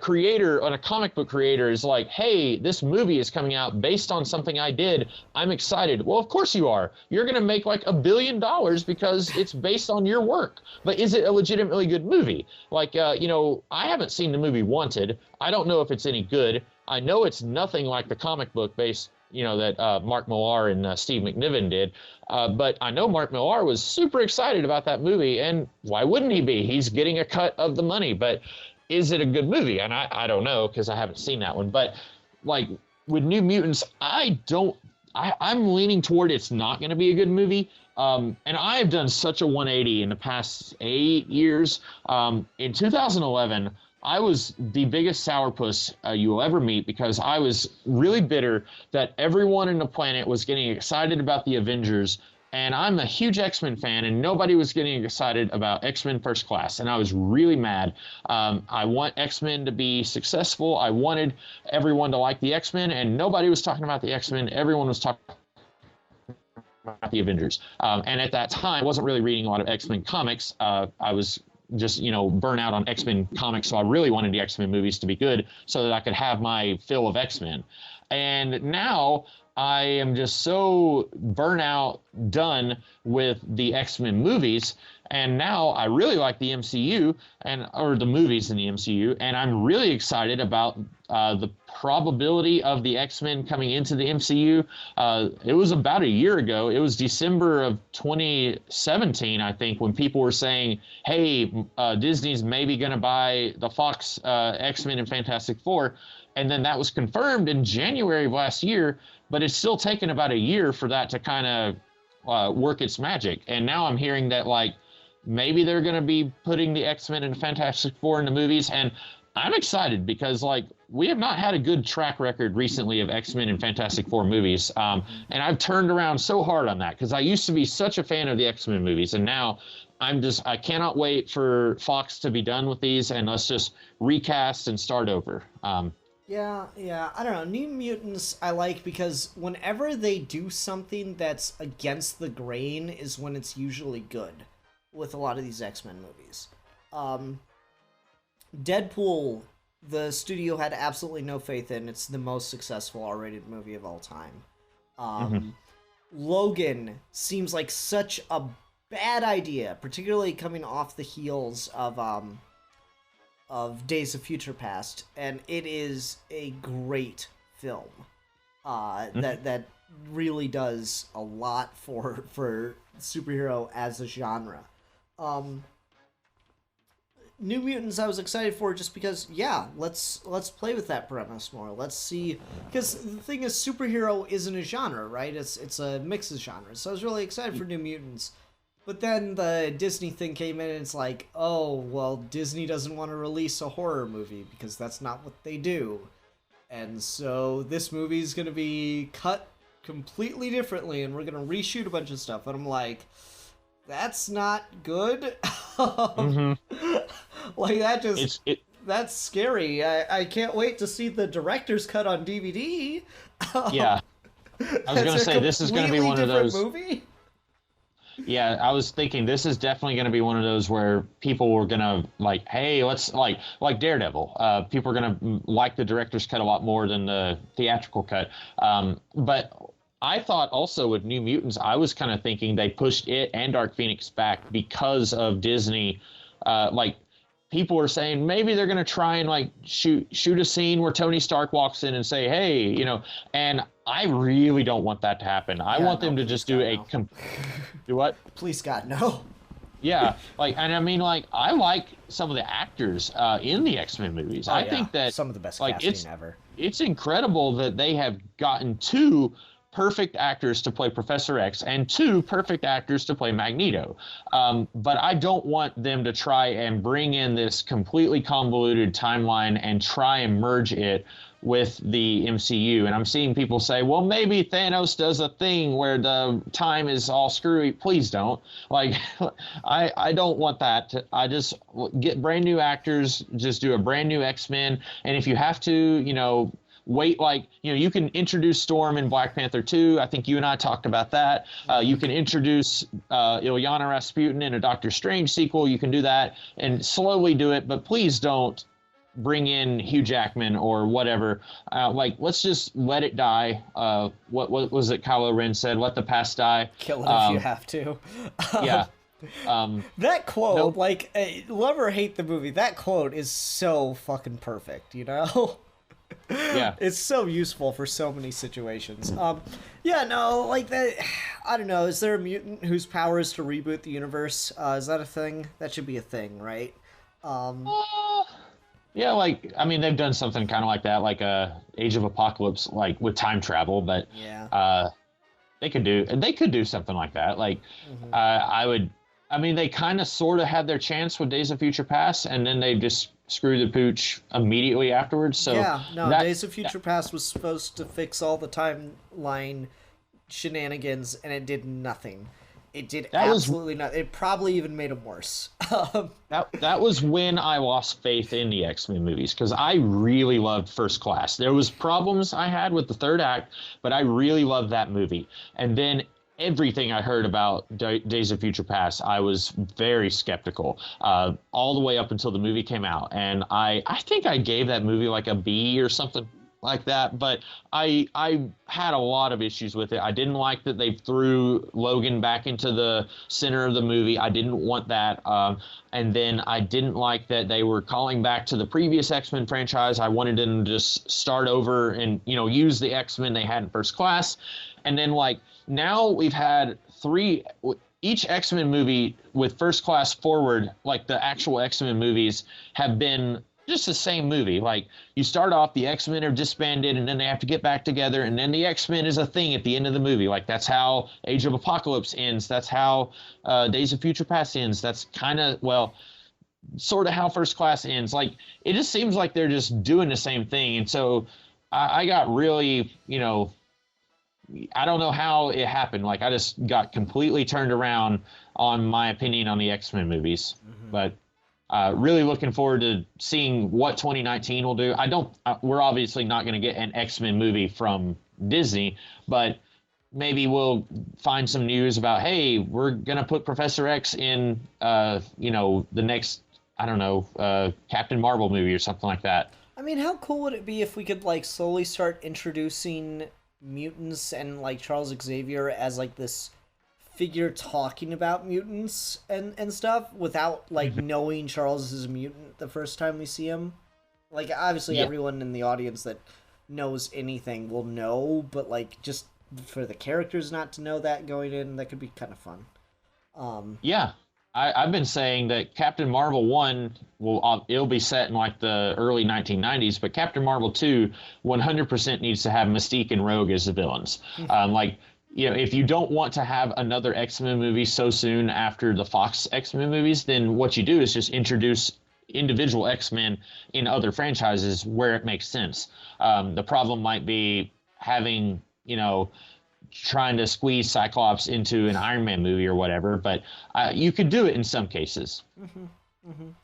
comic book creator is like, hey, this movie is coming out based on something I did, I'm excited. Well, of course you are. You're going to make like $1 billion because it's based on your work. But is it a legitimately good movie? Like, you know, I haven't seen the movie Wanted. I don't know if it's any good. I know it's nothing like the comic book based, that Mark Millar and Steve McNiven did. But I know Mark Millar was super excited about that movie, and why wouldn't he be? He's getting a cut of the money. But is it a good movie? And I don't know, because I haven't seen that one. But like with New Mutants, I'm leaning toward it's not going to be a good movie. And I've done such a 180 in the past 8 years. In 2011, I was the biggest sourpuss you will ever meet, because I was really bitter that everyone on the planet was getting excited about the Avengers. And I'm a huge X-Men fan, and nobody was getting excited about X-Men First Class. And I was really mad. I want X-Men to be successful. I wanted everyone to like the X-Men, and nobody was talking about the X-Men. Everyone was talking about the Avengers. And at that time, I wasn't really reading a lot of X-Men comics. I was just, burnt out on X-Men comics. So I really wanted the X-Men movies to be good so that I could have my fill of X-Men. And now I am just so burnt out, done with the X-Men movies, and now I really like the MCU or the movies in the MCU, and I'm really excited about the probability of the X-Men coming into the MCU. It was about a year ago. It was December of 2017, I think, when people were saying, "Hey, Disney's maybe going to buy the Fox X-Men and Fantastic Four," and then that was confirmed in January of last year. But it's still taken about a year for that to kind of work its magic. And now I'm hearing that, like, maybe they're going to be putting the X-Men and Fantastic Four in the movies. And I'm excited because, like, we have not had a good track record recently of X-Men and Fantastic Four movies. And I've turned around so hard on that because I used to be such a fan of the X-Men movies. And now I cannot wait for Fox to be done with these, and let's just recast and start over. Yeah, I don't know. New Mutants I like because whenever they do something that's against the grain is when it's usually good with a lot of these X-Men movies. Deadpool, the studio had absolutely no faith in. It's the most successful R-rated movie of all time. Logan seems like such a bad idea, particularly coming off the heels of Days of Future Past, and it is a great film that really does a lot for superhero as a genre. New Mutants I was excited for just because, yeah, let's play with that premise more. Let's see, because the thing is, superhero isn't a genre, right? It's a mix of genres. So I was really excited for New Mutants. But then the Disney thing came in and it's like, oh, well, Disney doesn't want to release a horror movie because that's not what they do. And so this movie's going to be cut completely differently and we're going to reshoot a bunch of stuff. And I'm like, that's not good. Like, that just... That's scary. I can't wait to see the director's cut on DVD. Yeah. I was going to say, this is going to be one of those... movie? Yeah, I was thinking this is definitely going to be one of those where people were going to like, hey, let's like Daredevil. People are going to like the director's cut a lot more than the theatrical cut. But I thought also with New Mutants, I was kind of thinking they pushed it and Dark Phoenix back because of Disney. Like, people were saying maybe they're going to try and like shoot a scene where Tony Stark walks in and say, hey, and I really don't want that to happen. I want them to just do do what? Please God, no. Yeah, and I mean, I like some of the actors in the X-Men movies. I think that some of the best casting ever. It's incredible that they have gotten two perfect actors to play Professor X and two perfect actors to play Magneto. But I don't want them to try and bring in this completely convoluted timeline and try and merge it with the MCU. And I'm seeing people say, well, maybe Thanos does a thing where the time is all screwy. Please don't. I don't want that. I just get brand new actors, just do a brand new X-Men. And if you have to, wait, you can introduce Storm in Black Panther 2. I think you and I talked about that. You can introduce Illyana Rasputin in a Doctor Strange sequel. You can do that and slowly do it, but please don't bring in Hugh Jackman or whatever. Let's just let it die. What was it Kylo Ren said? Let the past die. Kill it if you have to. Yeah. That quote, love or hate the movie, that quote is so fucking perfect, Yeah. It's so useful for so many situations. Yeah, no, like that. I don't know. Is there a mutant whose power is to reboot the universe? Is that a thing? That should be a thing, right? Yeah, like I mean, they've done something kind of like that, like Age of Apocalypse, like with time travel. But Yeah. they could do something like that. Like I would. I mean, they kind of sort of had their chance with Days of Future Past, and then they just screwed the pooch immediately afterwards. So Yeah, no, Days of Future Past was supposed to fix all the timeline shenanigans, and it did nothing. It did absolutely nothing. It probably even made them worse. That was when I lost faith in the X-Men movies, because I really loved First Class. There was problems I had with the third act, but I really loved that movie. And then everything I heard about Days of Future Past, I was very skeptical, all the way up until the movie came out. And I think I gave that movie like a B or something like that, but I had a lot of issues with it. I didn't like that they threw Logan back into the center of the movie. I didn't want that. And then I didn't like that they were calling back to the previous X-Men franchise. I wanted them to just start over and, use the X-Men they had in First Class. And then like now we've had each X-Men movie with First Class forward, like the actual X-Men movies have been just the same movie. Like you start off, the X-Men are disbanded and then they have to get back together, and then the X-Men is a thing at the end of the movie. Like that's how Age of Apocalypse ends. That's how Days of Future Past ends. That's kind of, well, sort of how First Class ends. Like it just seems like they're just doing the same thing. And so I got really, I don't know how it happened. Like I just got completely turned around on my opinion on the X-Men movies. But really looking forward to seeing what 2019 will do. We're obviously not going to get an X-Men movie from Disney, but maybe we'll find some news about, hey, we're going to put Professor X in, the next, I don't know, Captain Marvel movie or something like that. I mean, how cool would it be if we could like slowly start introducing mutants and like Charles Xavier as like this figure talking about mutants and stuff without like knowing Charles is a mutant the first time we see him? Like obviously everyone in the audience that knows anything will know, but like just for the characters not to know that going in, that could be kind of fun. I've been saying that Captain Marvel 1 it'll be set in like the early 1990s, but Captain Marvel 2 100% needs to have Mystique and Rogue as the villains. If you don't want to have another X-Men movie so soon after the Fox X-Men movies, then what you do is just introduce individual X-Men in other franchises where it makes sense. The problem might be having, trying to squeeze Cyclops into an Iron Man movie or whatever, but you could do it in some cases.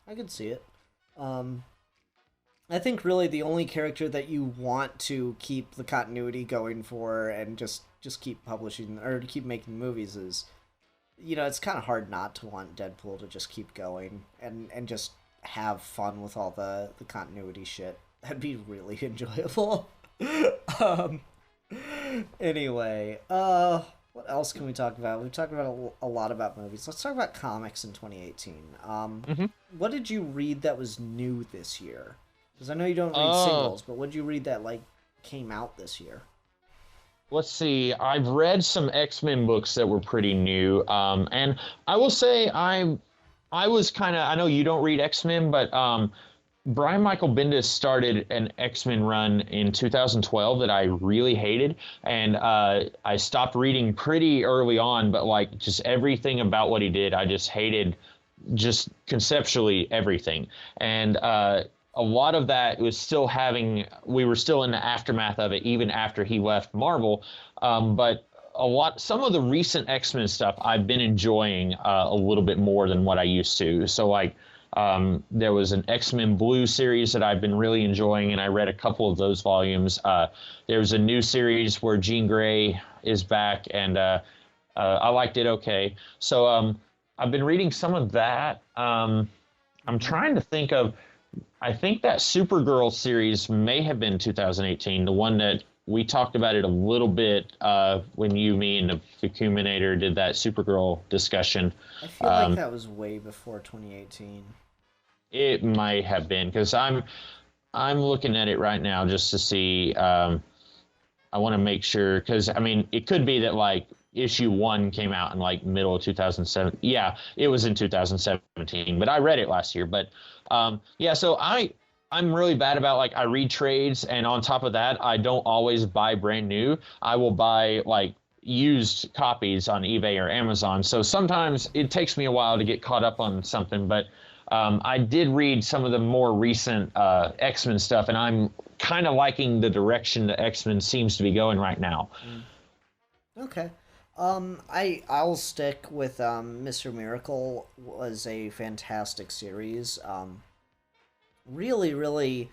I could see it. I think really the only character that you want to keep the continuity going for and just keep publishing or to keep making movies is, it's kind of hard not to want Deadpool to just keep going and just have fun with all the continuity shit. That'd be really enjoyable. Anyway, what else can we talk about? We've talked about a lot about movies. Let's talk about comics in 2018. What did you read that was new this year? Because I know you don't read singles, but what did you read that like came out this year? Let's see. I've read some X-Men books that were pretty new, and I will say I was kind of, I know you don't read X-Men, but Brian Michael Bendis started an X-Men run in 2012 that I really hated, and I stopped reading pretty early on, but like just everything about what he did, I just hated, just conceptually everything. And a lot of that was still we were still in the aftermath of it, even after he left Marvel. But some of the recent X-Men stuff I've been enjoying a little bit more than what I used to. So like, there was an X-Men Blue series that I've been really enjoying, and I read a couple of those volumes. There's a new series where Jean Grey is back, and I liked it okay. So I've been reading some of that. I'm trying to think of, I think that Supergirl series may have been 2018, the one that we talked about it a little bit when me and the Fucuminator did that Supergirl discussion. I feel like that was way before 2018. It might have been, because I'm looking at it right now just to see. I want to make sure because I mean it could be that like issue 1 came out in like middle of 2007. Yeah, it was in 2017, but I read it last year. But yeah, so I'm really bad about like I read trades, and on top of that, I don't always buy brand new. I will buy like used copies on eBay or Amazon. So sometimes it takes me a while to get caught up on something, but I did read some of the more recent X-Men stuff, and I'm kind of liking the direction the X-Men seems to be going right now. Okay. I'll stick with Mr. Miracle was a fantastic series. Really, really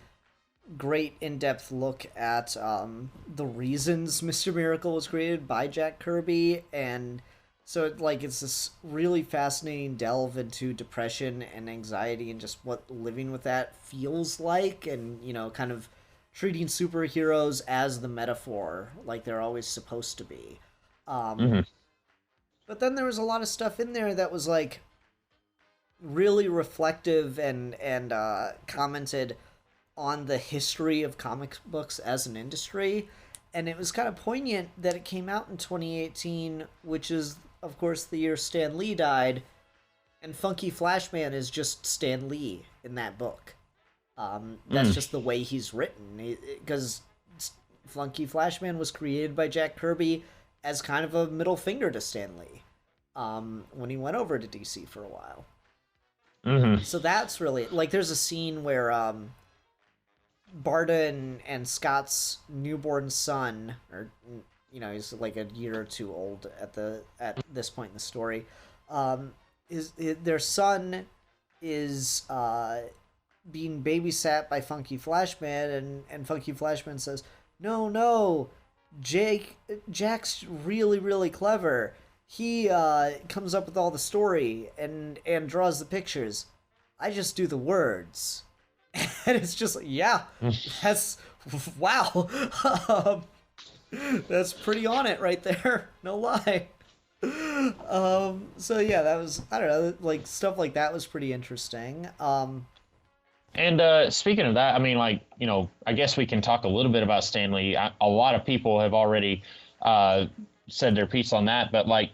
great in-depth look at the reasons Mr. Miracle was created by Jack Kirby, and so it's this really fascinating delve into depression and anxiety and just what living with that feels like, and kind of treating superheroes as the metaphor like they're always supposed to be. Mm-hmm. But then there was a lot of stuff in there that was like really reflective and commented on the history of comic books as an industry, and it was kind of poignant that it came out in 2018, which is of course the year Stan Lee died, and Funky Flashman is just Stan Lee in that book. That's just the way he's written, because Funky Flashman was created by Jack Kirby as kind of a middle finger to Stan Lee when he went over to DC for a while. Mm-hmm. So that's really like there's a scene where Barda and Scott's newborn son, or he's like a year or two old at this point in the story, their son is being babysat by Funky Flashman, and Funky Flashman says, no, Jack's really, really clever. He comes up with all the story and draws the pictures. I just do the words. And it's just like, yeah, that's, wow. That's pretty on it right there. No lie. So yeah, that was, I don't know, like stuff like that was pretty interesting. And speaking of that, I mean, like, I guess we can talk a little bit about Stan Lee. A lot of people have already said their piece on that, but like,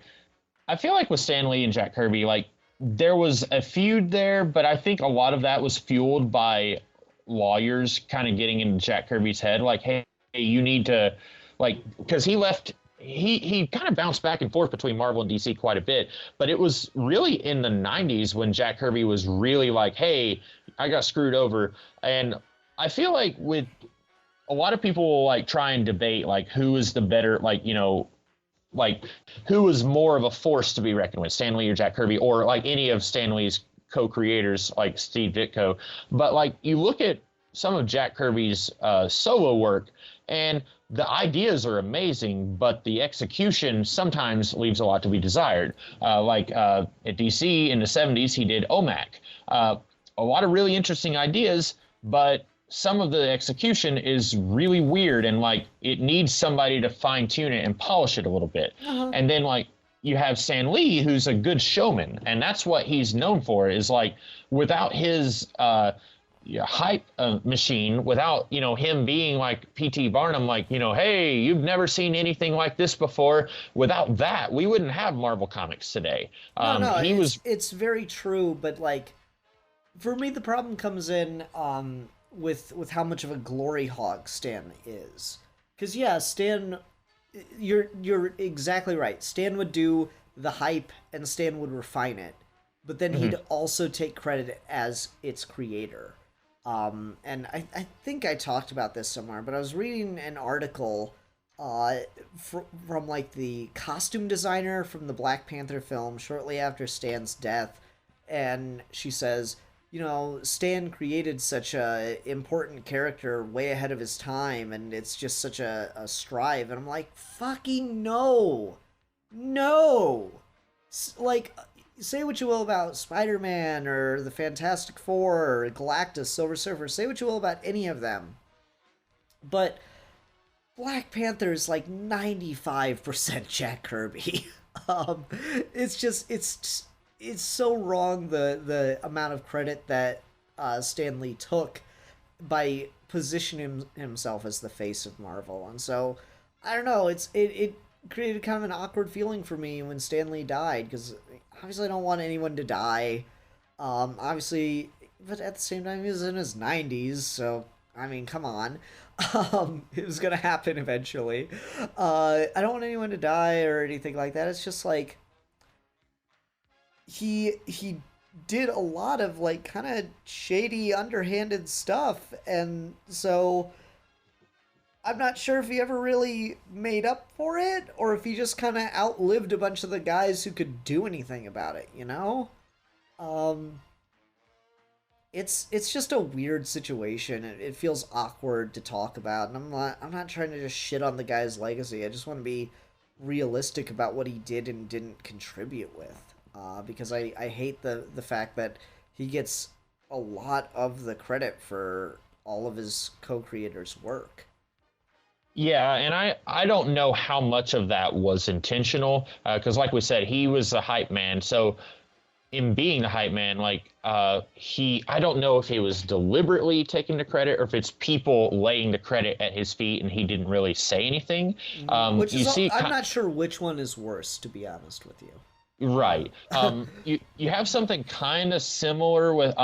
I feel like with Stan Lee and Jack Kirby, like, there was a feud there, but I think a lot of that was fueled by lawyers kind of getting into Jack Kirby's head, like, hey, you need to, like, because he left. He kind of bounced back and forth between Marvel and DC quite a bit, but it was really in the 90s when Jack Kirby was really like, hey, I got screwed over. And I feel like with a lot of people will like try and debate like who is the better, like, like who is more of a force to be reckoned with, Stan Lee or Jack Kirby, or like any of Stan Lee's co-creators like Steve Ditko. But like you look at some of Jack Kirby's solo work, and the ideas are amazing, but the execution sometimes leaves a lot to be desired. Like at DC in the 70s, he did OMAC. A lot of really interesting ideas, but some of the execution is really weird, and like it needs somebody to fine tune it and polish it a little bit. And then like you have Stan Lee, who's a good showman, and that's what he's known for, is like without his hype machine, without him being like P.T. Barnum, like hey, you've never seen anything like this before. Without that, we wouldn't have Marvel Comics today. It's very true, but like for me, the problem comes in with how much of a glory hog Stan is, because yeah, Stan, you're exactly right. Stan would do the hype, and Stan would refine it, but then he'd also take credit as its creator. And I think I talked about this somewhere, but I was reading an article from like the costume designer from the Black Panther film shortly after Stan's death, and she says, Stan created such a important character way ahead of his time, and it's just such a strive. And I'm like, fucking no. Like, say what you will about Spider-Man or the Fantastic Four or Galactus, Silver Surfer, say what you will about any of them, but Black Panther is like 95% Jack Kirby. It's so wrong, the amount of credit that Stan Lee took, by positioning himself as the face of Marvel. And so I don't know, it created kind of an awkward feeling for me when Stan Lee died, because obviously I don't want anyone to die. Obviously, but at the same time, he was in his 90s, so I mean, come on. It was gonna happen eventually. I don't want anyone to die or anything like that. It's just like he did a lot of like kind of shady, underhanded stuff, and so I'm not sure if he ever really made up for it, or if he just kind of outlived a bunch of the guys who could do anything about it. You know, it's just a weird situation. It feels awkward to talk about, and I'm not trying to just shit on the guy's legacy. I just want to be realistic about what he did and didn't contribute with. Because I hate the fact that he gets a lot of the credit for all of his co-creators' work. Yeah, and I don't know how much of that was intentional, because like we said, he was the hype man. So in being the hype man, like I don't know if he was deliberately taking the credit or if it's people laying the credit at his feet and he didn't really say anything. Which is, I'm not sure which one is worse, to be honest with you. Right. You have something kind of similar with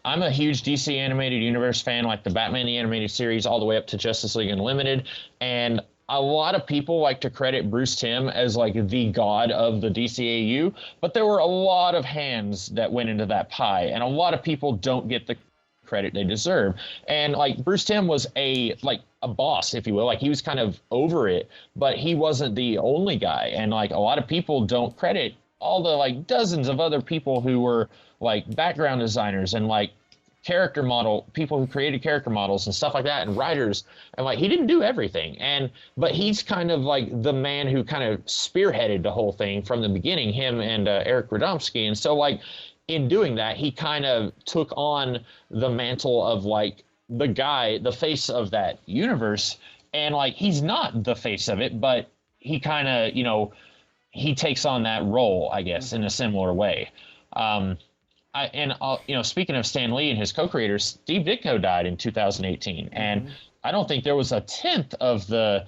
I'm a huge DC animated universe fan, like the Batman the Animated Series all the way up to Justice League Unlimited, and a lot of people like to credit Bruce Timm as like the god of the DCAU, but there were a lot of hands that went into that pie, and a lot of people don't get the credit they deserve. And like Bruce Timm was a boss, if you will. Like he was kind of over it, but he wasn't the only guy. And like a lot of people don't credit all the like dozens of other people who were like background designers and like people who created character models and stuff like that, and writers. And like he didn't do everything. But he's kind of like the man who kind of spearheaded the whole thing from the beginning, him and Eric Radomski. And so like in doing that, he kind of took on the mantle of like the guy, the face of that universe. And like he's not the face of it, but he kind of, he takes on that role, I guess, in a similar way. Speaking of Stan Lee and his co-creators, Steve Ditko died in 2018, and I don't think there was a tenth of the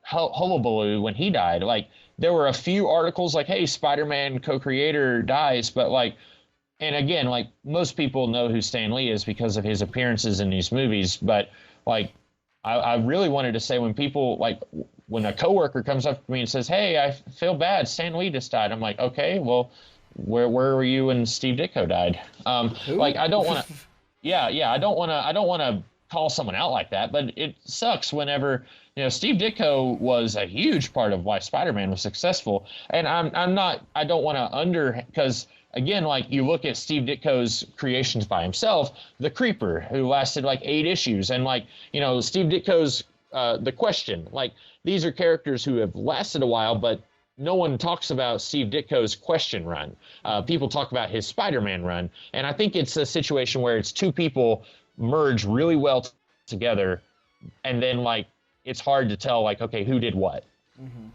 hullabaloo when he died. Like there were a few articles like, "Hey, Spider-Man co-creator dies," but like, and again, like most people know who Stan Lee is because of his appearances in these movies. But like, I really wanted to say when a coworker comes up to me and says, "Hey, I feel bad, Stan Lee just died," I'm like, okay, well, where were you when Steve Ditko died? Like I don't want to, I don't want to call someone out like that, but it sucks whenever Steve Ditko was a huge part of why Spider-Man was successful, and I don't want to because again, like you look at Steve Ditko's creations by himself, the Creeper, who lasted like 8 issues, and like Steve Ditko's The Question, like these are characters who have lasted a while, but no one talks about Steve Ditko's Question run. People talk about his Spider-Man run, and I think it's a situation where it's two people merge really well together, and then like it's hard to tell like, okay, who did what. Mm-hmm.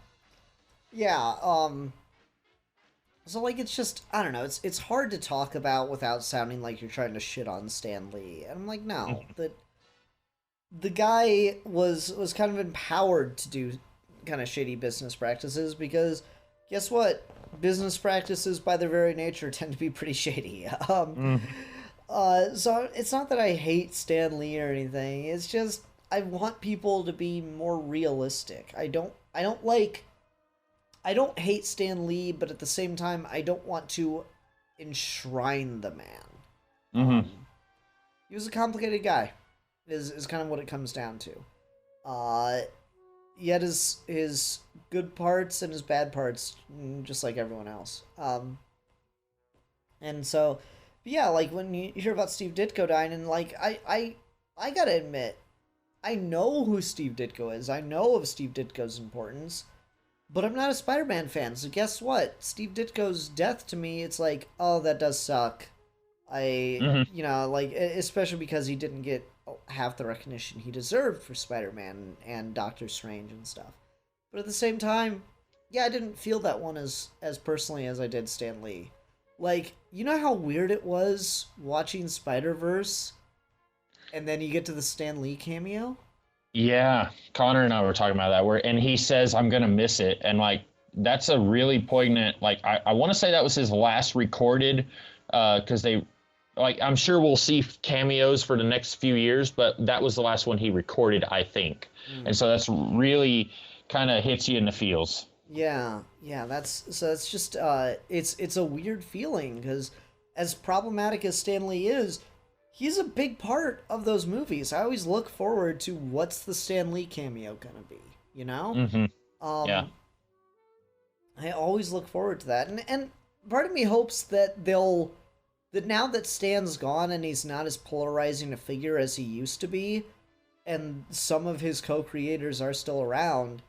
Yeah. So like it's just, I don't know, it's hard to talk about without sounding like you're trying to shit on Stan Lee. And I'm like, no, the guy was kind of empowered to do kind of shady business practices, because guess what? Business practices by their very nature tend to be pretty shady. So it's not that I hate Stan Lee or anything. It's just I want people to be more realistic. I don't hate Stan Lee, but at the same time I don't want to enshrine the man. He was a complicated guy. Is kind of what it comes down to. He had his good parts and his bad parts, just like everyone else. And so, yeah, like when you hear about Steve Ditko dying, and like I gotta admit, I know who Steve Ditko is. I know of Steve Ditko's importance, but I'm not a Spider-Man fan. So guess what? Steve Ditko's death to me, it's like, oh, that does suck. Especially because he didn't get half the recognition he deserved for Spider-Man and Doctor Strange and stuff. But at the same time, yeah, I didn't feel that one as personally as I did Stan Lee. Like, you know how weird it was watching Spider-Verse And then you get to the Stan Lee cameo. Yeah, Connor and I were talking about that. And he says, "I'm gonna miss it," and like that's a really poignant. Like I want to say that was his last recorded, because they, like I'm sure we'll see cameos for the next few years, but that was the last one he recorded, I think. And so that's really kind of hits you in the feels. Yeah, that's just it's a weird feeling because as problematic as Stan Lee is, he's a big part of those movies. I always look forward to what's the Stan Lee cameo gonna be, you know? Yeah. I always look forward to that, and part of me hopes that that now that Stan's gone and he's not as polarizing a figure as he used to be, and some of his co-creators are still around.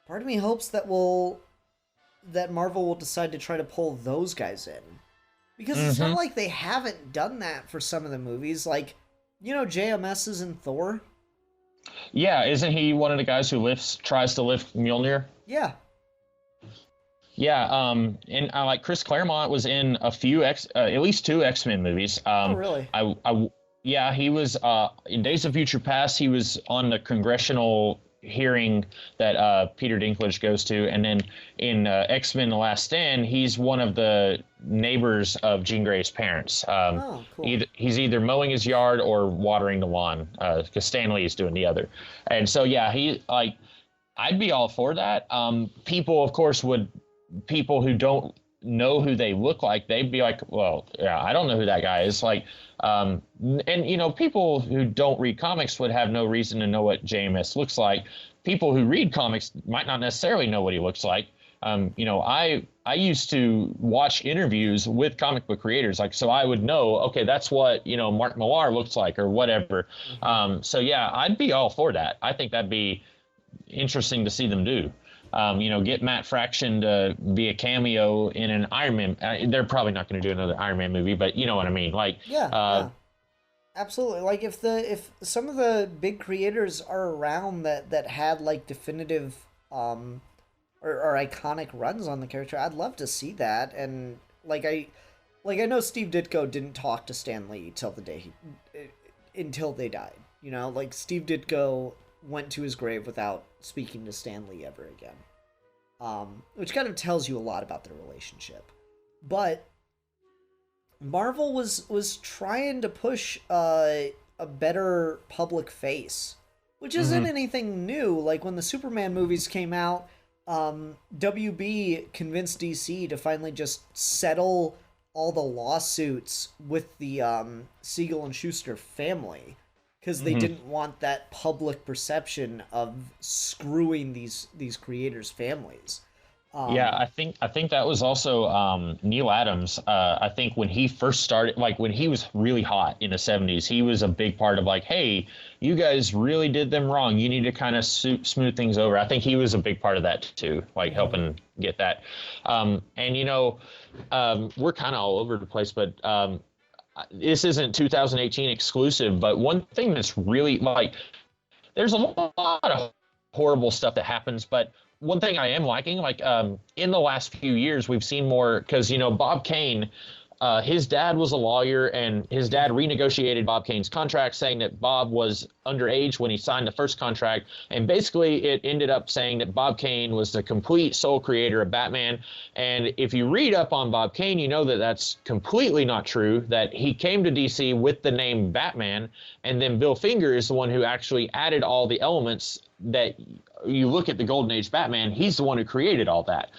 Part of me hopes that Marvel will decide to try to pull those guys in. Because it's not like they haven't done that for some of the movies. Like, you know, JMS is in Thor. Yeah, isn't he one of the guys who tries to lift Mjolnir? Yeah. Yeah, and like Chris Claremont was in a few at least 2 X-Men movies. Oh, really? Yeah, he was in Days of Future Past. He was on the congressional hearing that Peter Dinklage goes to, and then in X-Men: The Last Stand, he's one of the neighbors of Jean Grey's parents. Oh, cool. He's either mowing his yard or watering the lawn, because Stan Lee is doing the other. And so yeah, I'd be all for that. People who don't know who they look like, they'd be like, well, yeah, I don't know who that guy is. Like, and you know, people who don't read comics would have no reason to know what JMS looks like. People who read comics might not necessarily know what he looks like. You know, I used to watch interviews with comic book creators, like, so I would know, okay, that's what, you know, Mark Millar looks like or whatever. So yeah, I'd be all for that. I think that'd be interesting to see them do. You know, get Matt Fraction to be a cameo in an Iron Man. They're probably not going to do another Iron Man movie, but you know what I mean. Like, yeah. Absolutely. Like if some of the big creators are around that had like definitive or iconic runs on the character, I'd love to see that. And I know Steve Ditko didn't talk to Stan Lee until they died. You know, like Steve Ditko went to his grave without speaking to Stan Lee ever again. Which kind of tells you a lot about their relationship. But Marvel was trying to push a better public face, which isn't anything new. Like when the Superman movies came out, WB convinced DC to finally just settle all the lawsuits with the Siegel and Schuster family, because they didn't want that public perception of screwing these creators' families. Yeah, I think that was also Neil Adams. I think when he first started, like when he was really hot in the 70s, he was a big part of like, hey, you guys really did them wrong. You need to kind of smooth things over. I think he was a big part of that too, like helping get that. And you know, we're kind of all over the place, but this isn't 2018 exclusive. But one thing that's really like, there's a lot of horrible stuff that happens, but one thing I am liking, like in the last few years, we've seen more, because, you know, Bob Kane, his dad was a lawyer, and his dad renegotiated Bob Kane's contract, saying that Bob was underage when he signed the first contract. And basically it ended up saying that Bob Kane was the complete sole creator of Batman. And if you read up on Bob Kane, you know that that's completely not true, that he came to DC with the name Batman. And then Bill Finger is the one who actually added all the elements that you look at the Golden Age Batman. He's the one who created all that.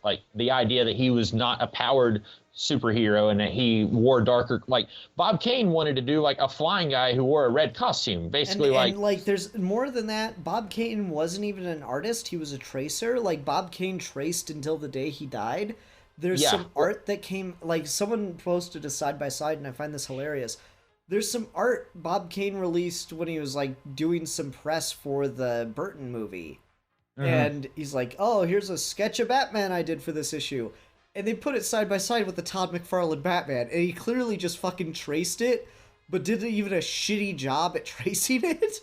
Like the idea that he was not a powered superhero and that he wore darker, like Bob Kane wanted to do like a flying guy who wore a red costume, basically. And like there's more than that. Bob Kane wasn't even an artist, he was a tracer. Like Bob Kane traced until the day he died. There's some art that came, like someone posted a side by side, and I find this hilarious. There's some art Bob Kane released when he was like doing some press for the Burton movie. And he's like, oh, here's a sketch of Batman I did for this issue. And they put it side by side with the Todd McFarlane Batman. And he clearly just fucking traced it, but did even a shitty job at tracing it.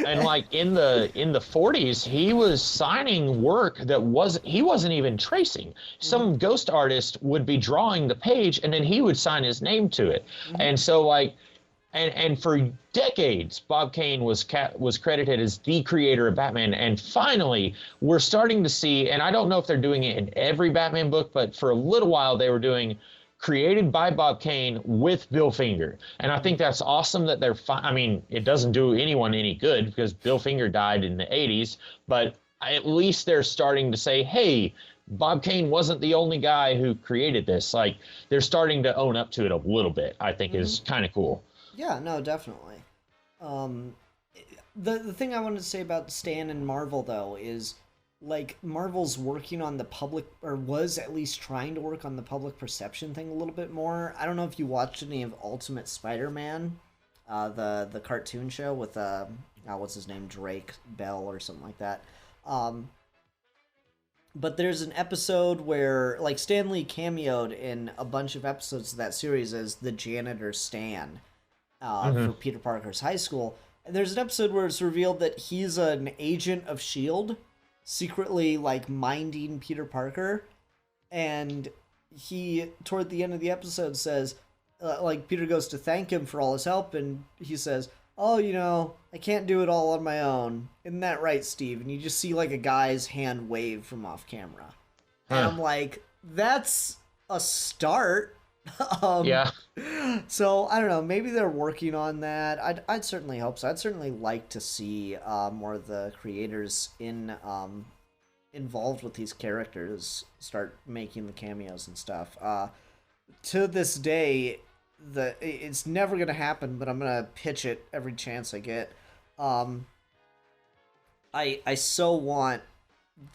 And like in the 40s, he was signing work that he wasn't even tracing. Some ghost artist would be drawing the page, and then he would sign his name to it. And so like, and for decades, Bob Kane was credited as the creator of Batman. And finally, we're starting to see, and I don't know if they're doing it in every Batman book, but for a little while they were doing created by Bob Kane with Bill Finger. And I think that's awesome that I mean, it doesn't do anyone any good because Bill Finger died in the 80s, but at least they're starting to say, hey, Bob Kane wasn't the only guy who created this. Like, they're starting to own up to it a little bit, I think is kind of cool. Yeah, no, definitely. The thing I wanted to say about Stan and Marvel, though, is like Marvel's working on the public, or was at least trying to work on the public perception thing a little bit more. I don't know if you watched any of Ultimate Spider-Man, the cartoon show with what's his name, Drake Bell or something like that. But there's an episode where like Stan Lee cameoed in a bunch of episodes of that series as the janitor Stan for Peter Parker's high school. And there's an episode where it's revealed that he's an agent of S.H.I.E.L.D., secretly like minding Peter Parker, and he toward the end of the episode says like Peter goes to thank him for all his help, and he says, oh, you know, I can't do it all on my own, isn't that right, Steve? And you just see like a guy's hand wave from off camera, and I'm like, that's a start. Yeah. So I don't know, maybe they're working on that. I'd certainly hope so. I'd certainly like to see more of the creators involved with these characters start making the cameos and stuff. To this day, it's never gonna happen, but I'm gonna pitch it every chance I get. I so want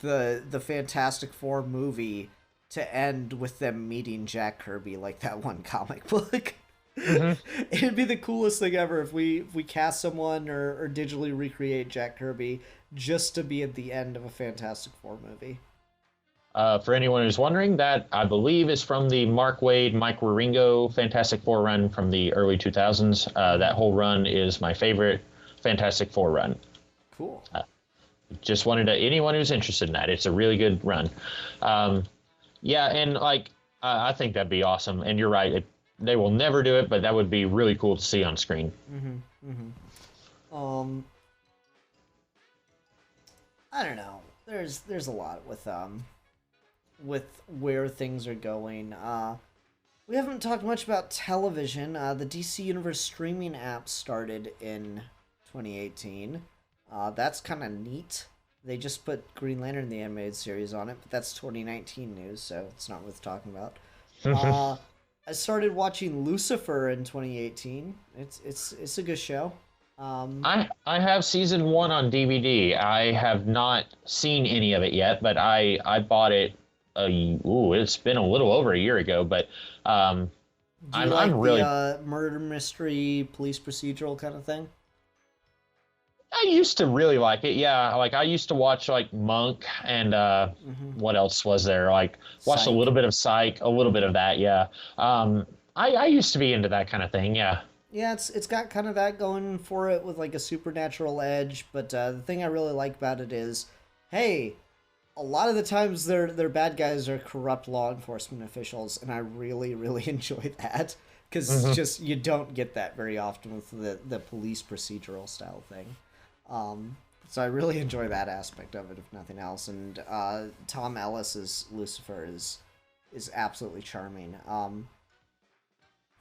the Fantastic Four movie to end with them meeting Jack Kirby like that one comic book. It'd be the coolest thing ever if we cast someone or digitally recreate Jack Kirby just to be at the end of a Fantastic Four movie. For anyone who's wondering, that I believe is from the Mark Waid, Mike Wieringo Fantastic Four run from the early 2000s. That whole run is my favorite Fantastic Four run. Cool. Just wanted to, anyone who's interested in that, it's a really good run. Yeah, and like I think that'd be awesome. And you're right, they will never do it, but that would be really cool to see on screen. I don't know. There's a lot with where things are going. We haven't talked much about television. The DC Universe streaming app started in 2018. That's kind of neat. They just put Green Lantern, the animated series, on it, but that's 2019 news, so it's not worth talking about. I started watching Lucifer in 2018. It's a good show. I have season 1 on DVD. I have not seen any of it yet, but I bought it. It's been a little over a year ago, but Do you like I'm really the murder mystery police procedural kind of thing? I used to really like it. Yeah, like I used to watch like Monk and what else was there? Like watched a little bit of Psych, a little bit of that. Yeah. I used to be into that kind of thing. Yeah. Yeah, it's got kind of that going for it with like a supernatural edge, but the thing I really like about it is, hey, a lot of the times their bad guys are corrupt law enforcement officials, and I really, really enjoy that because it's just you don't get that very often with the police procedural style thing. So I really enjoy that aspect of it, if nothing else. And Tom Ellis's Lucifer is absolutely charming.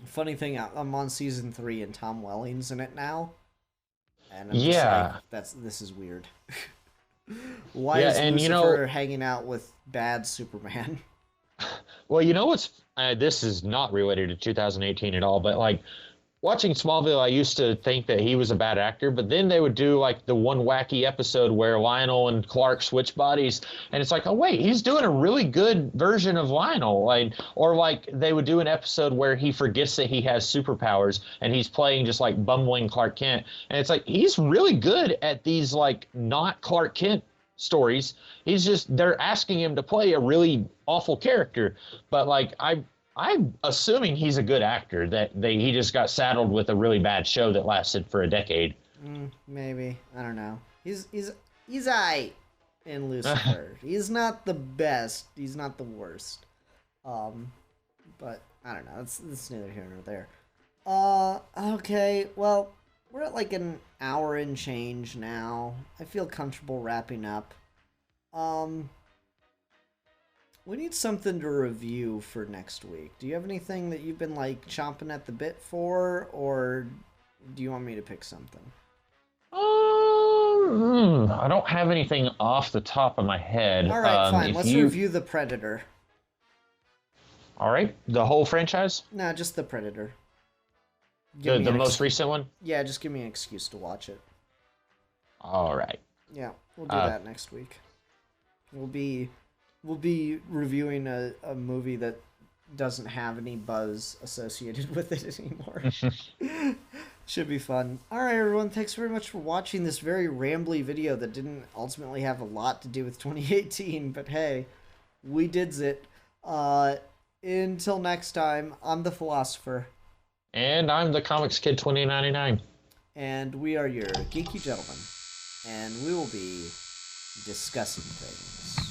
Funny thing, I'm on season 3 and Tom Welling's in it now, and I'm just like, this is weird. Why is Lucifer hanging out with bad Superman? Well, you know what's this is not related to 2018 at all, but like watching Smallville, I used to think that he was a bad actor, but then they would do like the one wacky episode where Lionel and Clark switch bodies, and it's like, oh wait, he's doing a really good version of Lionel. Like, or like they would do an episode where he forgets that he has superpowers and he's playing just like bumbling Clark Kent, and it's like he's really good at these like not Clark Kent stories. He's just, they're asking him to play a really awful character, but like I'm assuming he's a good actor, that he just got saddled with a really bad show that lasted for a decade. Maybe. I don't know. He's aight in Lucifer. He's not the best. He's not the worst. But I don't know. It's neither here nor there. Okay. Well, we're at like an hour and change now. I feel comfortable wrapping up. We need something to review for next week. Do you have anything that you've been like chomping at the bit for, or do you want me to pick something? I don't have anything off the top of my head. All right, fine. Let's review The Predator. All right, the whole franchise? No, just The Predator. The most recent one? Yeah, just give me an excuse to watch it. All right. Yeah, we'll do that next week. We'll be reviewing a movie that doesn't have any buzz associated with it anymore. Should be fun. Alright, everyone, thanks very much for watching this very rambly video that didn't ultimately have a lot to do with 2018, but hey, we did it. Until next time, I'm the Philosopher. And I'm the Comics Kid 2099. And we are your Geeky Gentlemen. And we will be discussing things.